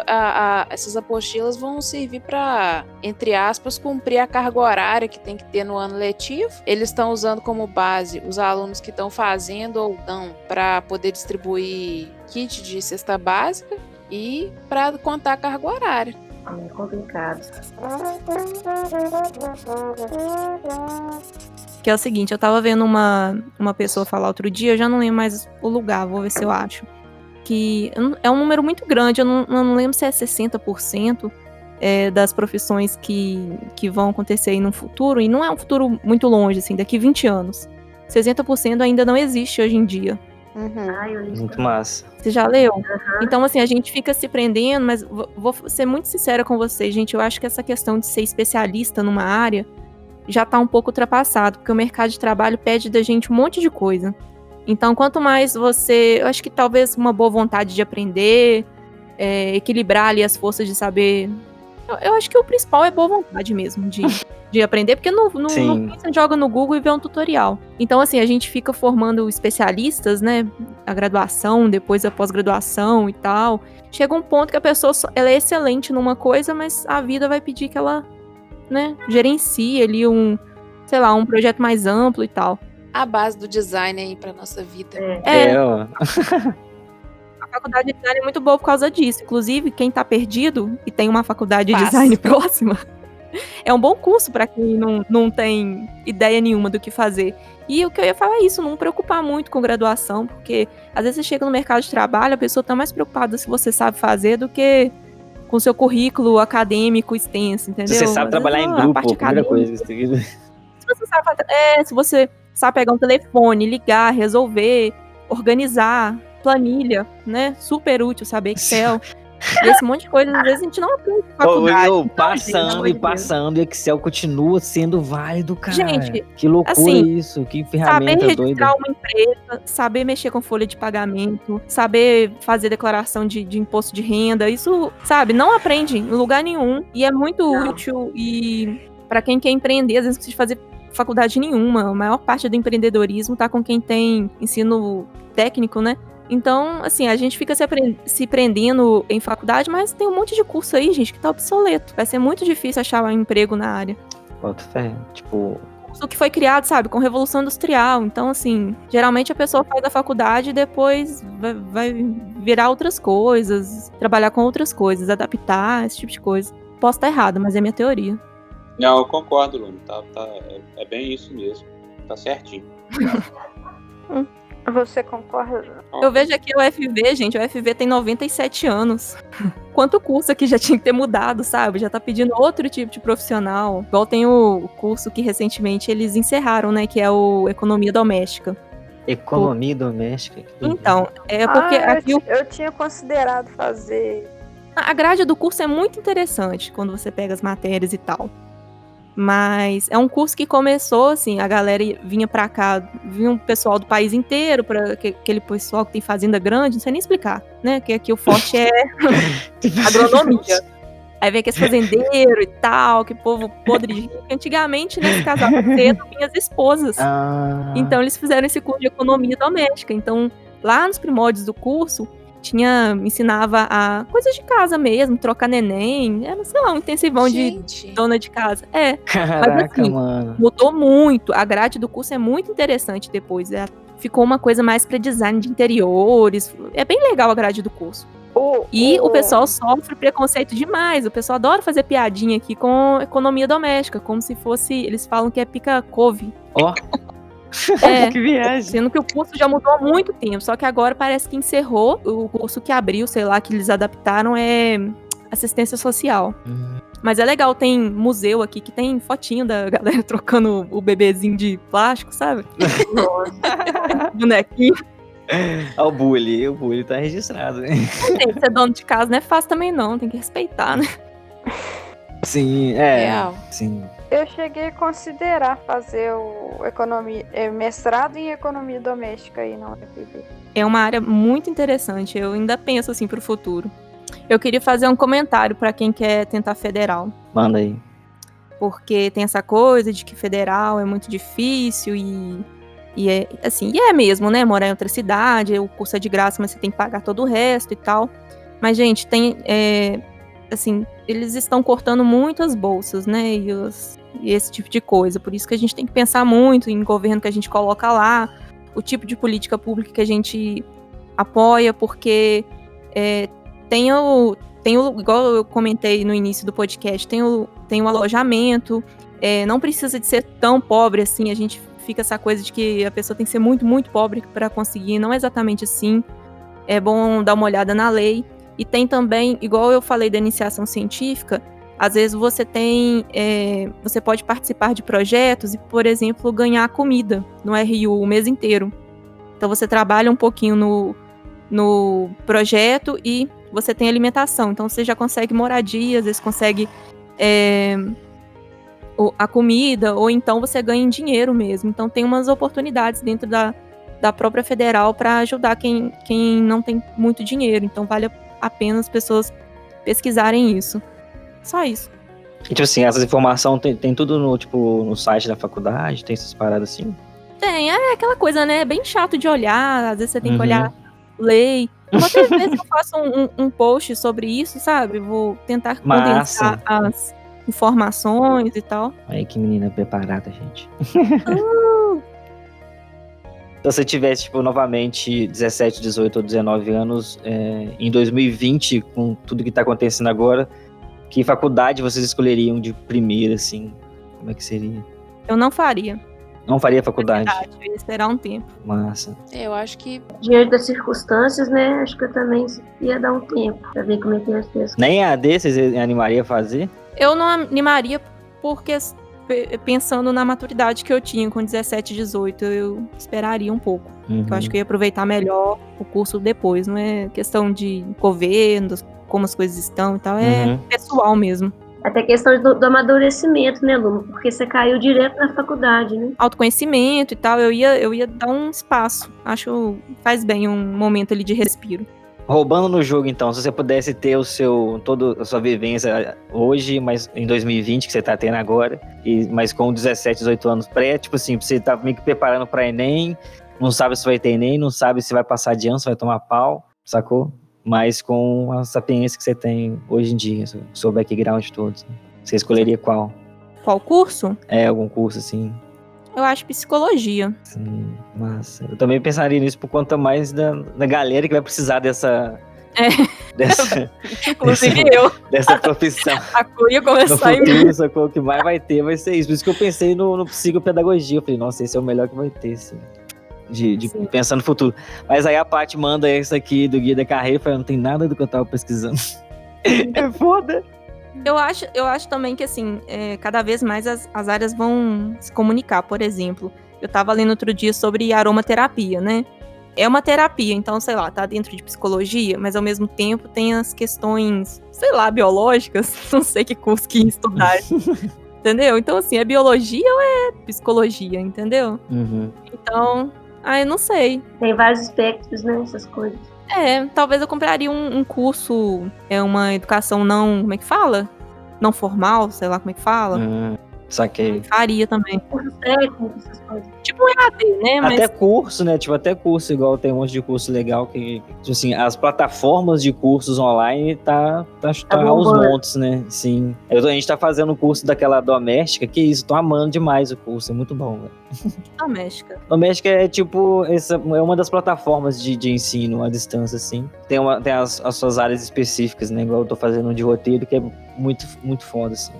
essas apostilas vão servir para, entre aspas, cumprir a carga horária que tem que ter no ano letivo. Eles estão usando como base os alunos que estão fazendo ou não para poder distribuir kit de cesta básica e para contar a carga horária. É complicado. Que é o seguinte, eu tava vendo uma pessoa falar outro dia, eu já não lembro mais o lugar, vou ver se eu acho. Que é um número muito grande, eu não lembro se é 60% das profissões que vão acontecer aí no futuro, e não é um futuro muito longe, assim, daqui 20 anos. 60% ainda não existe hoje em dia. Muito massa. Você já leu? Então, assim, a gente fica se prendendo, mas vou ser muito sincera com vocês, gente, eu acho que essa questão de ser especialista numa área já tá um pouco ultrapassado, porque o mercado de trabalho pede da gente um monte de coisa. Então, quanto mais eu acho que talvez uma boa vontade de aprender, equilibrar ali as forças de saber. Eu acho que o principal é boa vontade mesmo de aprender, porque no você joga no Google e vê um tutorial. Então, assim, a gente fica formando especialistas, né? A graduação, depois a pós-graduação e tal. Chega um ponto que a pessoa ela é excelente numa coisa, mas a vida vai pedir que ela, né, gerencie ali um projeto mais amplo e tal. A base do design aí pra nossa vida. A faculdade de design é muito boa por causa disso. Inclusive, quem tá perdido e tem uma faculdade de Passa. design próxima, é um bom curso pra quem não tem ideia nenhuma do que fazer. E o que eu ia falar é isso, não preocupar muito com graduação, porque às vezes você chega no mercado de trabalho, a pessoa tá mais preocupada se você sabe fazer do que com seu currículo acadêmico extenso, entendeu? Se você sabe trabalhar em grupo, a primeira coisa. Se você sabe pegar um telefone, ligar, resolver, organizar, planilha, né? Super útil saber Excel. E esse monte de coisa, às vezes a gente não aprende na faculdade. Passando, Excel continua sendo válido, cara. Gente, que loucura assim, isso, que ferramenta saber doida. registrar uma empresa, saber mexer com folha de pagamento, saber fazer declaração de imposto de renda, isso, sabe, não aprende em lugar nenhum. E é muito útil e para quem quer empreender, às vezes não precisa fazer faculdade nenhuma. A maior parte do empreendedorismo tá com quem tem ensino técnico, né? Então, assim, a gente fica se prendendo em faculdade, mas tem um monte de curso aí, gente, que tá obsoleto. Vai ser muito difícil achar um emprego na área. Bota fé, tipo... Curso que foi criado, sabe, com Revolução Industrial. Então, assim, geralmente a pessoa faz a faculdade e depois vai virar outras coisas, trabalhar com outras coisas, adaptar, esse tipo de coisa. Posso estar errado, mas é minha teoria. Não, eu concordo, Luna. É bem isso mesmo. Tá certinho. Você concorda? Eu vejo aqui o UFV, gente. O UFV tem 97 anos. Quanto curso aqui já tinha que ter mudado, sabe? Já tá pedindo outro tipo de profissional. Igual tem o curso que recentemente eles encerraram, né? Que é o Economia Doméstica. Economia doméstica? Então, é porque aqui eu tinha considerado fazer. A grade do curso é muito interessante quando você pega as matérias e tal. Mas é um curso que começou, assim, a galera vinha pra cá, vinha um pessoal do país inteiro, para aquele pessoal que tem fazenda grande, não sei nem explicar, né? Que aqui o forte é agronomia. Aí vem aqueles fazendeiros e tal, que povo podre de rico. Antigamente, né, se casava cedo, vinha as esposas. Então eles fizeram esse curso de economia doméstica. Então, lá nos primórdios do curso, ensinava a coisas de casa mesmo, trocar neném, era, sei lá, um intensivão de dona de casa. Caraca, mas assim, mano. Mudou muito, a grade do curso é muito interessante depois, ficou uma coisa mais pra design de interiores, é bem legal a grade do curso. O pessoal sofre preconceito demais, o pessoal adora fazer piadinha aqui com economia doméstica, como se fosse, eles falam que é pica-couve. Ó. Que viagem. Sendo que o curso já mudou há muito tempo, só que agora parece que encerrou. O curso que abriu, sei lá, que eles adaptaram é assistência social. Mas é legal, tem museu aqui que tem fotinho da galera trocando o bebezinho de plástico, sabe? Bonequinho. O bullying tá registrado. Tem que ser dono de casa, não é fácil também não, tem que respeitar, né? Sim, Real. Sim. Eu cheguei a considerar fazer o mestrado em economia doméstica aí na UFB. É uma área muito interessante, eu ainda penso assim pro futuro. Eu queria fazer um comentário para quem quer tentar federal. Manda aí. Porque tem essa coisa de que federal é muito difícil e é assim, e é mesmo, né? Morar em outra cidade, o curso é de graça, mas você tem que pagar todo o resto e tal. Mas, gente, tem, assim, eles estão cortando muitas bolsas, né? E esse tipo de coisa. Por isso que a gente tem que pensar muito em governo que a gente coloca lá, o tipo de política pública que a gente apoia, porque igual eu comentei no início do podcast, tem o alojamento, não precisa de ser tão pobre assim, a gente fica essa coisa de que a pessoa tem que ser muito, muito pobre para conseguir, não é exatamente assim, é bom dar uma olhada na lei, e tem também, igual eu falei da iniciação científica, às vezes você pode participar de projetos e, por exemplo, ganhar comida no RU o mês inteiro, então você trabalha um pouquinho no projeto e você tem alimentação, então você já consegue moradia, às vezes consegue a comida, ou então você ganha em dinheiro mesmo. Então tem umas oportunidades dentro da própria federal para ajudar quem não tem muito dinheiro. Então vale a pena as pessoas pesquisarem isso. Só isso. E, tipo assim, essas informações tem tudo no site da faculdade? Tem essas paradas assim? Tem, é aquela coisa, né? É bem chato de olhar, às vezes você tem que olhar lei. Quantas vezes eu faço um post sobre isso, sabe? Vou tentar condensar as informações e tal. Aí que menina preparada, gente. Se você tivesse, novamente 17, 18 ou 19 anos, em 2020, com tudo que tá acontecendo agora, que faculdade vocês escolheriam de primeira, assim? Como é que seria? Eu não faria. Não faria faculdade? Eu ia esperar um tempo. Massa. Eu acho que... Diante das circunstâncias, né? Acho que eu também ia dar um tempo pra ver como é que ia ser. Nem AD vocês animariam a fazer? Eu não animaria porque, pensando na maturidade que eu tinha com 17, 18, eu esperaria um pouco. Eu acho que eu ia aproveitar melhor o curso depois. Não é questão de governo, como as coisas estão e tal. É pessoal mesmo. Até questão do amadurecimento, né, Lu? Porque você caiu direto na faculdade, né? Autoconhecimento e tal, eu ia dar um espaço. Acho que faz bem um momento ali de respiro. Roubando no jogo, então, se você pudesse ter toda a sua vivência hoje, mas em 2020, que você tá tendo agora, mas com 17, 18 anos você tá meio que preparando pra Enem, não sabe se vai ter Enem, não sabe se vai passar de ano, se vai tomar pau, sacou? Mas com a sapiência que você tem hoje em dia, o seu background todo, você escolheria qual? Qual curso? Algum curso, assim. Eu acho psicologia. Sim, massa. Eu também pensaria nisso por conta mais da galera que vai precisar dessa Inclusive eu. Dessa profissão. A Cu ia começar no futuro, sacou? O que mais vai ter vai ser isso. Por isso que eu pensei no psicopedagogia. Eu falei, nossa, esse é o melhor que vai ter, assim. De pensar no futuro. Mas aí a Paty manda isso aqui do Guia da Carreira e fala, não tem nada do que eu tava pesquisando. É foda. Eu acho também que, assim, cada vez mais as áreas vão se comunicar. Por exemplo, eu tava lendo outro dia sobre aromaterapia, né? É uma terapia, então, sei lá, tá dentro de psicologia, mas ao mesmo tempo tem as questões, sei lá, biológicas, não sei que curso que ia estudar, entendeu? Então, assim, é biologia ou é psicologia, entendeu? Uhum. Então, eu não sei. Tem vários espectros, né, essas coisas. Talvez eu compraria um curso, uma educação não, como é que fala? Não formal, sei lá como é que fala. Saquei. Faria também. Curso técnico, essas coisas. Tipo um EAD, né? Mas... Até curso, né? Tipo, até curso, igual tem um monte de curso legal que, tipo assim, as plataformas de cursos online tá aos montes, né? Sim. A gente tá fazendo o curso daquela doméstica, que isso, tô amando demais o curso, é muito bom, velho. Doméstica. Doméstica é tipo, é uma das plataformas de ensino à distância, assim. Tem as suas áreas específicas, né? Igual eu tô fazendo um de roteiro, que é muito, muito foda, assim.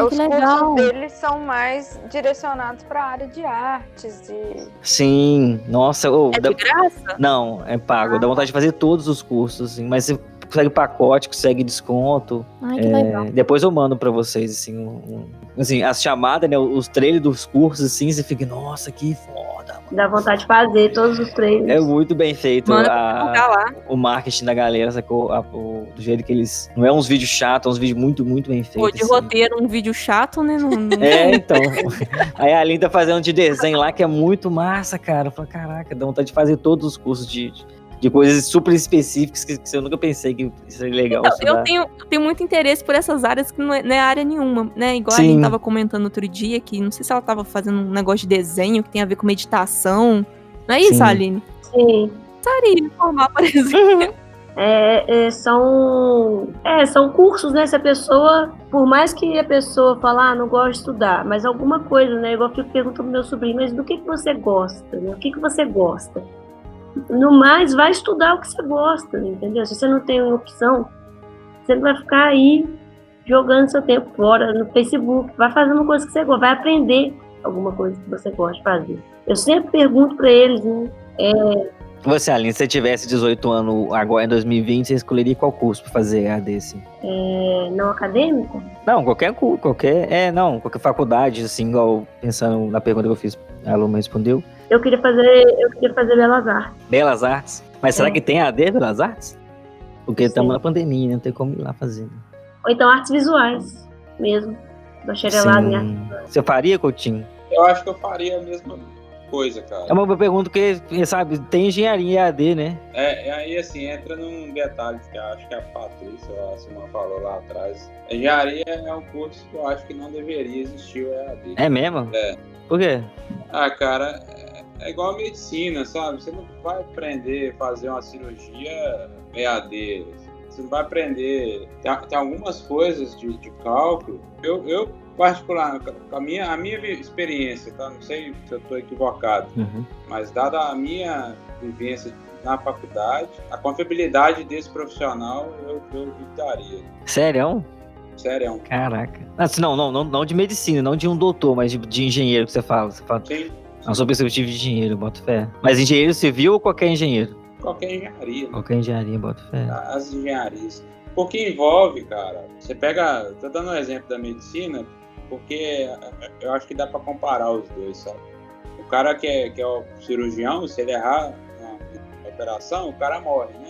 Os cursos deles são mais direcionados para a área de artes e... Sim, nossa. É de graça? Não, é pago. Dá vontade de fazer todos os cursos, assim, mas consegue pacote, consegue desconto. Ai, que legal. Depois eu mando pra vocês, assim, assim, as chamadas, né, os trailers dos cursos, assim, você fica, nossa, que foda, mano. Dá vontade de fazer todos os treinos. É muito bem feito Manda pra colocar lá. o marketing da galera, sacou? Do jeito que eles... Não é uns vídeos chatos, é uns vídeos muito, muito bem feitos. Pô, de assim. roteiro, um vídeo chato, né? Não... Então. Aí a Aline tá fazendo de desenho lá, que é muito massa, cara. Eu falo, caraca, dá vontade de fazer todos os cursos de coisas super específicas que eu nunca pensei que seria legal. Então, eu tenho muito interesse por essas áreas que não é área nenhuma, né? Igual a Sim. Aline tava comentando outro dia, que não sei se ela tava fazendo um negócio de desenho que tem a ver com meditação. Não é isso, Sim. Aline? Sim. Gostaria de formar, por exemplo. São cursos, né? Se a pessoa, por mais que a pessoa fale, não gosto de estudar, mas alguma coisa, né? Igual eu fico perguntando pro meu sobrinho, mas do que você gosta, né? O que você gosta? No mais, vai estudar o que você gosta, entendeu? Se você não tem uma opção, você não vai ficar aí jogando seu tempo fora no Facebook. Vai fazer uma coisa que você gosta, vai aprender alguma coisa que você gosta de fazer. Eu sempre pergunto para eles, né? Você, Aline, se você tivesse 18 anos agora em 2020, você escolheria qual curso pra fazer EAD, assim? Não acadêmico? Não, qualquer curso, qualquer faculdade, assim, igual pensando na pergunta que eu fiz, a aluna respondeu. Eu queria fazer Belas Artes. Belas Artes? Mas será que tem EAD Belas Artes? Porque estamos na pandemia, né? Não tem como ir lá fazer. Ou então artes visuais mesmo. Bacharelado em artes. Você faria, Coutinho? Eu acho que eu faria a mesma coisa, cara. É uma pergunta que, sabe, tem engenharia em EAD, né? Aí, assim, entra num detalhe que eu acho que a Patrícia, a Simone falou lá atrás. Engenharia é um curso que eu acho que não deveria existir o EAD. É mesmo? É. Por quê? Cara, é igual a medicina, sabe? Você não vai aprender a fazer uma cirurgia EAD. Você não vai aprender... Tem algumas coisas de cálculo. Eu particular, a minha experiência, tá? Não sei se eu estou equivocado, mas dada a minha vivência na faculdade, a confiabilidade desse profissional eu evitaria. Sério? Sério. Caraca. Não de medicina, não de um doutor, mas de engenheiro que você fala. Sim. Na sua perspectiva de engenheiro, boto fé. Mas engenheiro civil ou qualquer engenheiro? Qualquer engenharia. Qualquer engenharia, boto fé. As engenharias. Porque envolve, cara, você pega, tô dando um exemplo da medicina, porque eu acho que dá para comparar os dois, sabe? O cara que é o cirurgião, se ele errar na operação, o cara morre, né?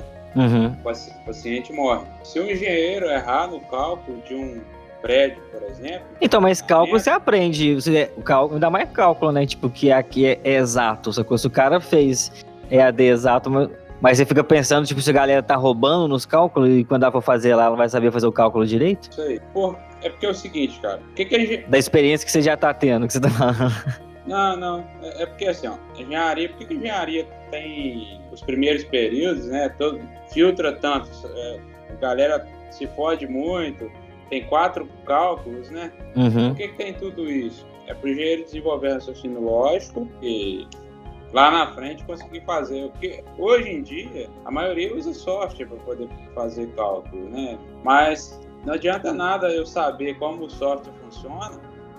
O paciente morre. Se o engenheiro errar no cálculo de um prédio, por exemplo... Então, mas cálculo você aprende, o cálculo, ainda mais cálculo, né? Tipo, que aqui é exato, se o cara fez EAD exato, mas você fica pensando, tipo, se a galera tá roubando nos cálculos e quando ela for fazer lá, ela vai saber fazer o cálculo direito? Isso aí. É porque é o seguinte, cara. Que a gente... Da experiência que você já tá tendo, que você tá falando. Não. É porque assim, ó, engenharia... Por que a engenharia tem os primeiros períodos, né? Filtra tanto. A galera se fode muito. Tem 4 cálculos, né? Por que tem tudo isso? É pro engenheiro desenvolver raciocínio lógico e... lá na frente conseguir fazer. Porque hoje em dia, a maioria usa software para poder fazer cálculo, né? Mas não adianta nada eu saber como o software funciona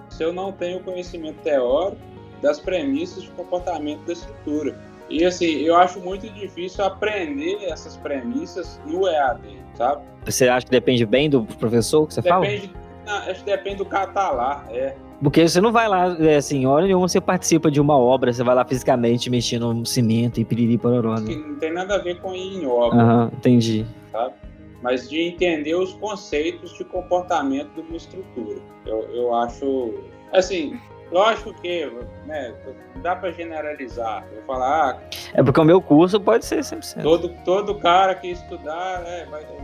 se eu não tenho conhecimento teórico das premissas de comportamento da estrutura. E assim, eu acho muito difícil aprender essas premissas no EAD, sabe? Você acha que depende bem do professor que você fala? Acho que depende do cara tá lá, Porque você não vai lá, assim, hora nenhuma você participa de uma obra, você vai lá fisicamente mexendo no cimento e piriri pororó, né? Não tem nada a ver com ir em obra. Entendi. Sabe? Mas de entender os conceitos de comportamento de uma estrutura. Eu acho, assim, lógico que, né, não dá para generalizar. Eu vou falar... É porque o meu curso pode ser 100%. Todo cara que estudar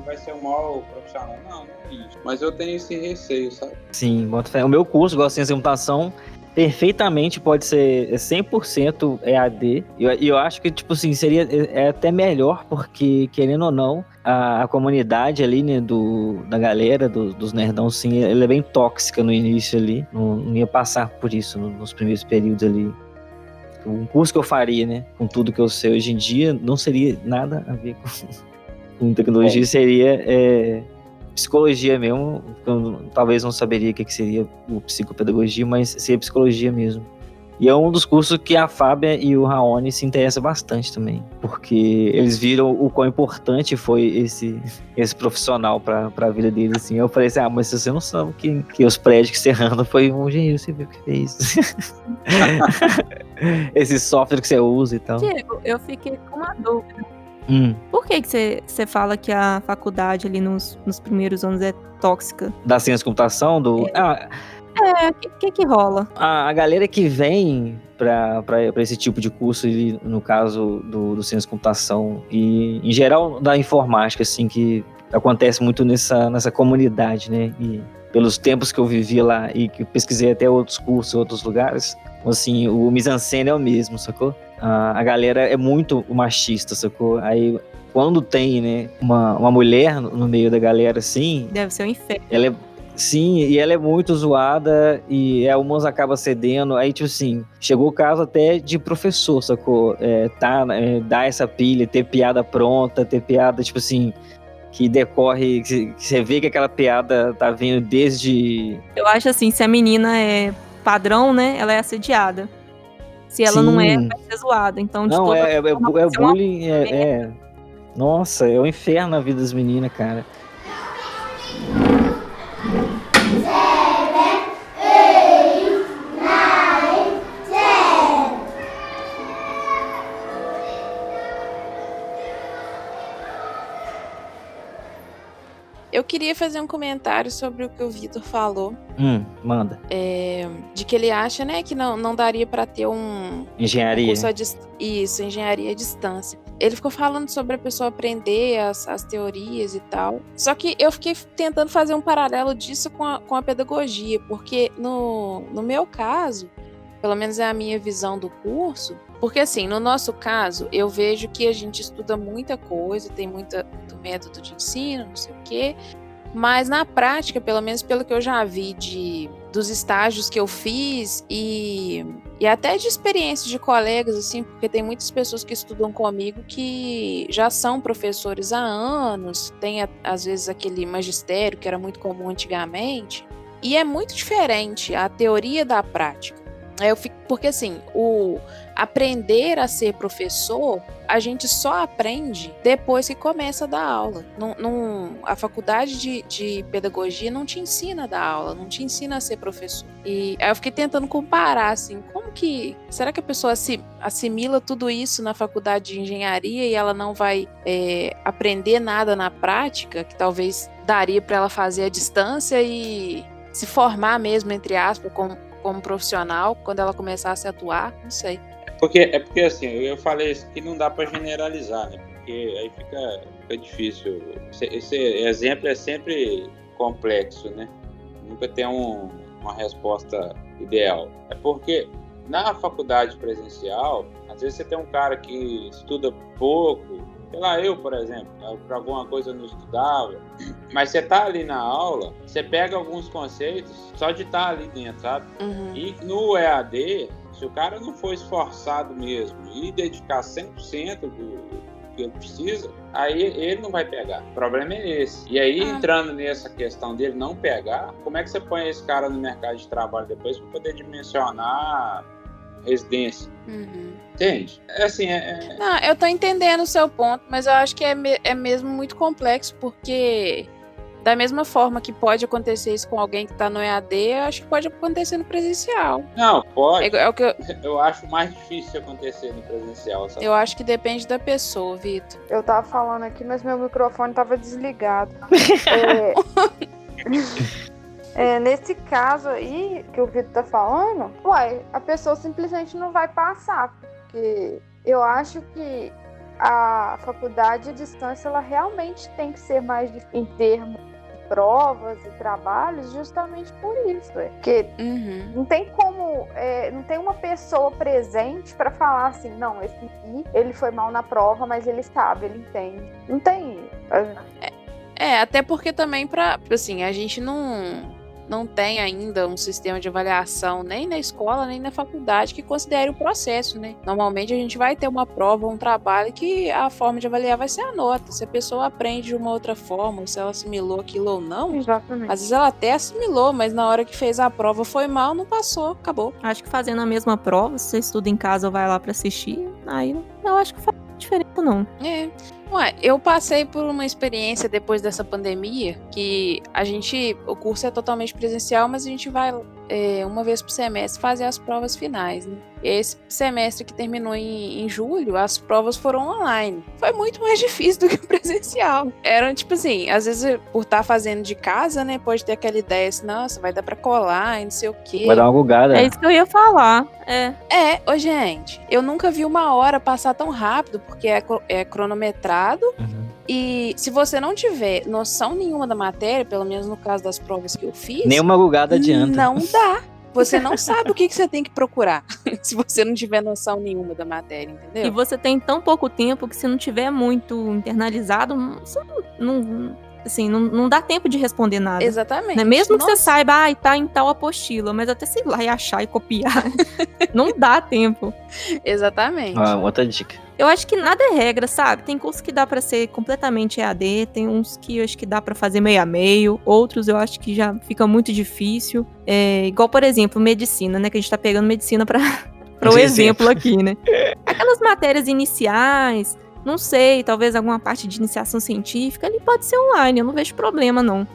vai ser um mau profissional. Não é isso. Mas eu tenho esse receio, sabe? Sim, boto fé. O meu curso, igual a ciência da computação, perfeitamente pode ser 100% EAD. E eu acho que, tipo assim, seria até melhor, porque, querendo ou não, a comunidade ali, né, da galera, dos nerdão, sim, ela é bem tóxica no início ali. Não ia passar por isso nos primeiros períodos ali. Um curso que eu faria, né, com tudo que eu sei hoje em dia, não seria nada a ver com tecnologia, seria psicologia mesmo. Eu talvez não saberia o que seria o psicopedagogia, mas seria psicologia mesmo. E é um dos cursos que a Fábia e o Raoni se interessam bastante também, porque eles viram o quão importante foi esse profissional para a vida deles, assim. Eu falei assim, mas você não sabe que os prédios que você anda foi um engenheiro civil que fez. Esse software que você usa e tal. Diego, eu fiquei com uma dúvida. Por que você fala que a faculdade ali nos primeiros anos é tóxica? Da ciência de computação? O que rola? A galera que vem para esse tipo de curso, no caso do ciência de computação e em geral da informática, assim, que acontece muito nessa comunidade, né? E pelos tempos que eu vivi lá e que eu pesquisei até outros cursos, outros lugares, assim, o mise-en-scène é o mesmo, sacou? A galera é muito machista, sacou? Aí, quando tem, né, uma mulher no meio da galera, assim... Deve ser um inferno. Sim, e ela é muito zoada e algumas acabam cedendo. Aí, tipo assim, chegou o caso até de professor, sacou? Dar essa pilha, ter piada pronta, ter piada, tipo assim... que decorre, que você vê que aquela piada tá vindo desde... Eu acho assim, se a menina é padrão, né, ela é assediada. Se ela não é, vai ser zoada. Então, de toda forma, é bullying, Nossa, é o inferno a vida das meninas, cara. Eu queria fazer um comentário sobre o que o Vitor falou. Manda. De que ele acha, né, que não daria para ter engenharia. Curso engenharia à distância. Ele ficou falando sobre a pessoa aprender as teorias e tal. Só que eu fiquei tentando fazer um paralelo disso com a pedagogia, porque no meu caso, pelo menos é a minha visão do curso, porque assim, no nosso caso, eu vejo que a gente estuda muita coisa, tem muito método de ensino, não sei o quê, mas na prática, pelo menos pelo que eu já vi dos estágios que eu fiz e até de experiências de colegas, assim, porque tem muitas pessoas que estudam comigo que já são professores há anos, tem às vezes aquele magistério que era muito comum antigamente, e é muito diferente a teoria da prática. Porque assim, o aprender a ser professor, a gente só aprende depois que começa a dar aula. A faculdade de pedagogia não te ensina a dar aula, não te ensina a ser professor. E aí eu fiquei tentando comparar, assim, será que a pessoa assimila tudo isso na faculdade de engenharia e ela não vai aprender nada na prática, que talvez daria para ela fazer à distância e se formar mesmo, entre aspas, como profissional, quando ela começasse a atuar, não sei. É porque assim, eu falei isso que não dá para generalizar, né? Porque aí fica difícil. Esse exemplo é sempre complexo, né? Nunca tem uma resposta ideal. É porque na faculdade presencial, às vezes você tem um cara que estuda pouco, sei lá, eu, por exemplo, para alguma coisa eu não estudava, mas você tá ali na aula, você pega alguns conceitos só de estar ali dentro, sabe? Uhum. E no EAD, se o cara não for esforçado mesmo e dedicar 100% do que ele precisa, aí ele não vai pegar. O problema é esse. E aí, entrando nessa questão dele não pegar, como é que você põe esse cara no mercado de trabalho depois para poder dimensionar residência? Uhum. Entende? Assim, Não, eu tô entendendo o seu ponto, mas eu acho que é mesmo muito complexo, porque da mesma forma que pode acontecer isso com alguém que tá no EAD, eu acho que pode acontecer no presencial. Não, pode. É o que eu acho mais difícil acontecer no presencial, sabe? Eu acho que depende da pessoa, Vitor. Eu tava falando aqui, mas meu microfone tava desligado. Nesse caso aí que o Vitor tá falando, a pessoa simplesmente não vai passar, porque eu acho que a faculdade à distância ela realmente tem que ser mais em termos de provas e trabalhos, justamente por isso, porque não tem como, não tem uma pessoa presente para falar assim, não, esse aqui, ele foi mal na prova, mas ele sabe, ele entende. Não tem. Até porque também assim, a gente não não tem ainda um sistema de avaliação nem na escola, nem na faculdade que considere o processo, né? Normalmente a gente vai ter uma prova, um trabalho que a forma de avaliar vai ser a nota. Se a pessoa aprende de uma outra forma, se ela assimilou aquilo ou não, Exatamente. às vezes ela até assimilou, mas na hora que fez a prova foi mal, não passou, acabou. Acho que fazendo a mesma prova, se você estuda em casa ou vai lá pra assistir, aí eu acho que faz diferença não. É. Ué, eu passei por uma experiência depois dessa pandemia que o curso é totalmente presencial, mas a gente vai uma vez por semestre fazer as provas finais, né? Esse semestre que terminou em julho, as provas foram online. Foi muito mais difícil do que o presencial. Era tipo assim, às vezes por estar fazendo de casa, né, pode ter aquela ideia assim, nossa, vai dar pra colar e não sei o quê. Vai dar uma bugada. É isso que eu ia falar. Ô gente, eu nunca vi uma hora passar tão rápido, porque é cronometrado. Uhum. E se você não tiver noção nenhuma da matéria, pelo menos no caso das provas que eu fiz, Nenhuma bugada adianta. não dá. Você não sabe o que você tem que procurar se você não tiver noção nenhuma da matéria, entendeu? E você tem tão pouco tempo que se não tiver muito internalizado, você não dá tempo de responder nada. Exatamente. Né? Mesmo que você Nossa. saiba, tá em tal apostila, mas até sei lá e achar e copiar, não dá tempo. Exatamente. Outra dica. Eu acho que nada é regra, sabe? Tem cursos que dá pra ser completamente EAD, tem uns que eu acho que dá pra fazer meio a meio, outros eu acho que já fica muito difícil. Igual, por exemplo, medicina, né? Que a gente tá pegando medicina pra o exemplo aqui, né? Aquelas matérias iniciais, não sei, talvez alguma parte de iniciação científica, ali pode ser online, eu não vejo problema, não.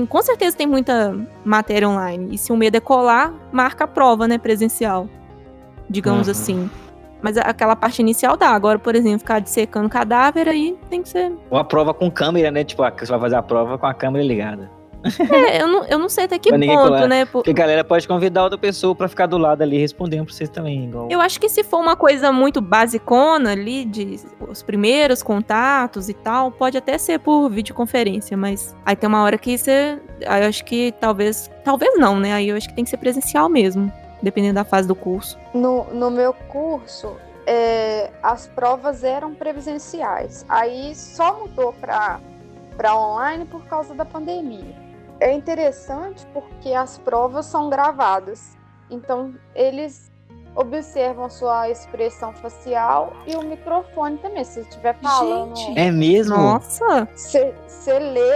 Com certeza tem muita matéria online, e se o medo é colar, marca a prova, né, presencial, digamos assim. Mas aquela parte inicial dá. Agora, por exemplo, ficar dissecando cadáver, aí tem que ser... Uma prova com câmera, né? Tipo, você vai fazer a prova com a câmera ligada. Eu não sei até que Pra ninguém ponto, colar. né? Porque a galera pode convidar outra pessoa pra ficar do lado ali respondendo pra vocês também. Igual... Eu acho que se for uma coisa muito basicona ali, de os primeiros contatos e tal, pode até ser por videoconferência, mas aí tem uma hora que você... Aí eu acho que talvez não, né? Aí eu acho que tem que ser presencial mesmo, dependendo da fase do curso. No meu curso, as provas eram presenciais. Aí só mudou para online por causa da pandemia. É interessante porque as provas são gravadas. Então, eles observam sua expressão facial e o microfone também. Se você estiver falando... Gente. É mesmo? Nossa! Você lê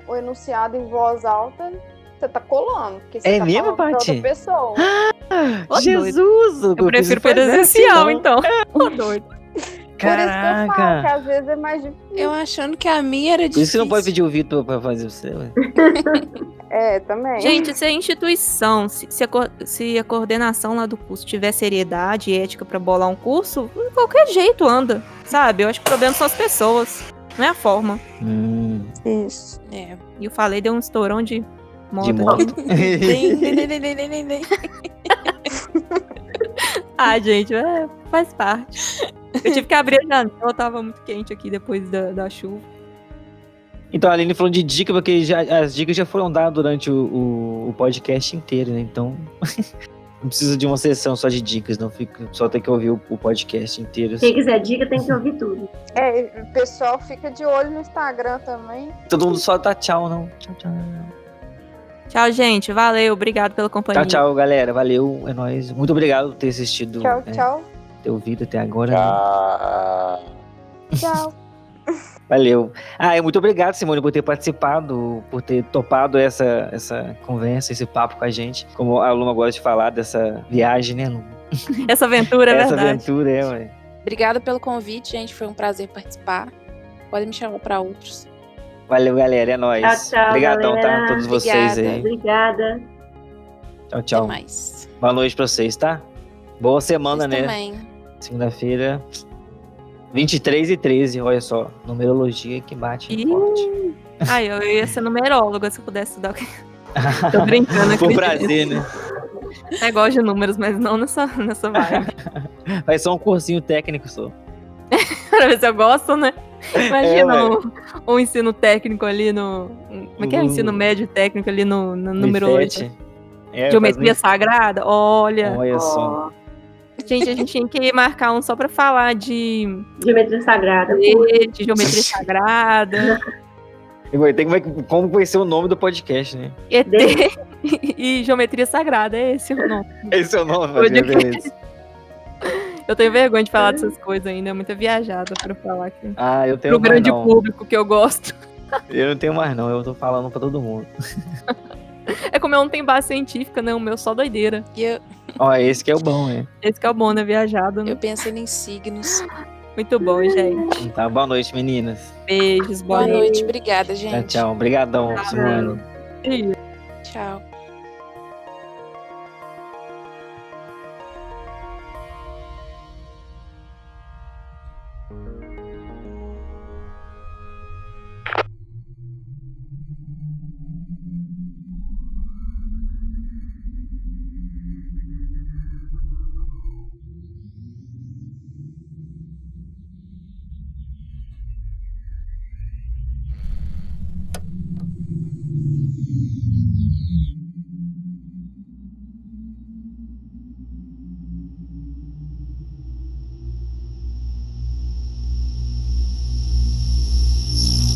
o enunciado em voz alta, você tá colando. Porque você tá mesmo, falando pra Paty? outra pessoa. Ô, Jesus! Eu prefiro presencial, então. Ô, doido. Caraca! Por isso que eu falo que às vezes é mais difícil. Eu achando que a minha era Por difícil. isso você não pode pedir o Vitor pra fazer o seu. Também. Gente, se a instituição, se a coordenação lá do curso tiver seriedade e ética pra bolar um curso, de qualquer jeito anda, sabe? Eu acho que o problema são as pessoas, não é a forma. Isso. E eu falei, deu um estourão de moda. De moto. Ah, gente, faz parte. Eu tive que abrir a janela, tava muito quente aqui depois da chuva. Então, a Aline falou de dica, porque as dicas já foram dadas durante o podcast inteiro, né? Então, não precisa de uma sessão só de dicas, não. Só tem que ouvir o podcast inteiro. Quem quiser dica tem que ouvir tudo. O pessoal fica de olho no Instagram também. Todo mundo só dá tchau, não. Tchau. Tchau, gente. Valeu. Obrigado pela companhia. Tchau, galera. Valeu. É nóis. Muito obrigado por ter assistido. Tchau. Ter ouvido até agora. Tchau. Valeu. Muito obrigado, Simone, por ter participado, por ter topado essa conversa, esse papo com a gente. Como a Luma gosta de falar dessa viagem, né, Luma? Essa aventura, é Essa verdade. aventura, ué. Obrigada pelo convite, gente. Foi um prazer participar. Pode me chamar para outros. Valeu, galera. É nóis. Tchau, Obrigadão, galera. tá? Todos vocês aí. Obrigada. Tchau. Até mais. Boa noite pra vocês, tá? Boa semana, Vocês né? também. Segunda-feira, 23h13, olha só. Numerologia que bate forte. Eu ia ser numeróloga se eu pudesse estudar. Tô brincando. Foi um prazer, né? Negócio de números, mas não nessa vibe. Vai ser um cursinho técnico só. Pra ver se eu gosto, né? Imagina um ensino técnico ali no... Como é que é? Ensino médio técnico ali no numerologia. Geometria sagrada? Olha só. Gente, a gente tinha que marcar um só pra falar de... Geometria sagrada. De geometria sagrada. Como vai ser o nome do podcast, né? ET e Geometria Sagrada, é esse o nome. Esse é o nome, Podcast. beleza. Eu tenho vergonha de falar dessas coisas ainda, é muita viajada pra falar aqui. Eu tenho Pro mais grande não. público que eu gosto. Eu não tenho mais não, eu tô falando pra todo mundo. É como eu não tenho base científica, né? O meu só doideira. E eu, Ó, esse que é o bom, né? Esse que é o bom, né? Viajado, né? eu pensando em signos. Muito bom, gente. Tá, boa noite, meninas. Beijos, Boa noite, obrigada, Tchau, gente. tchau. Obrigadão, Simone. Ih. Tchau.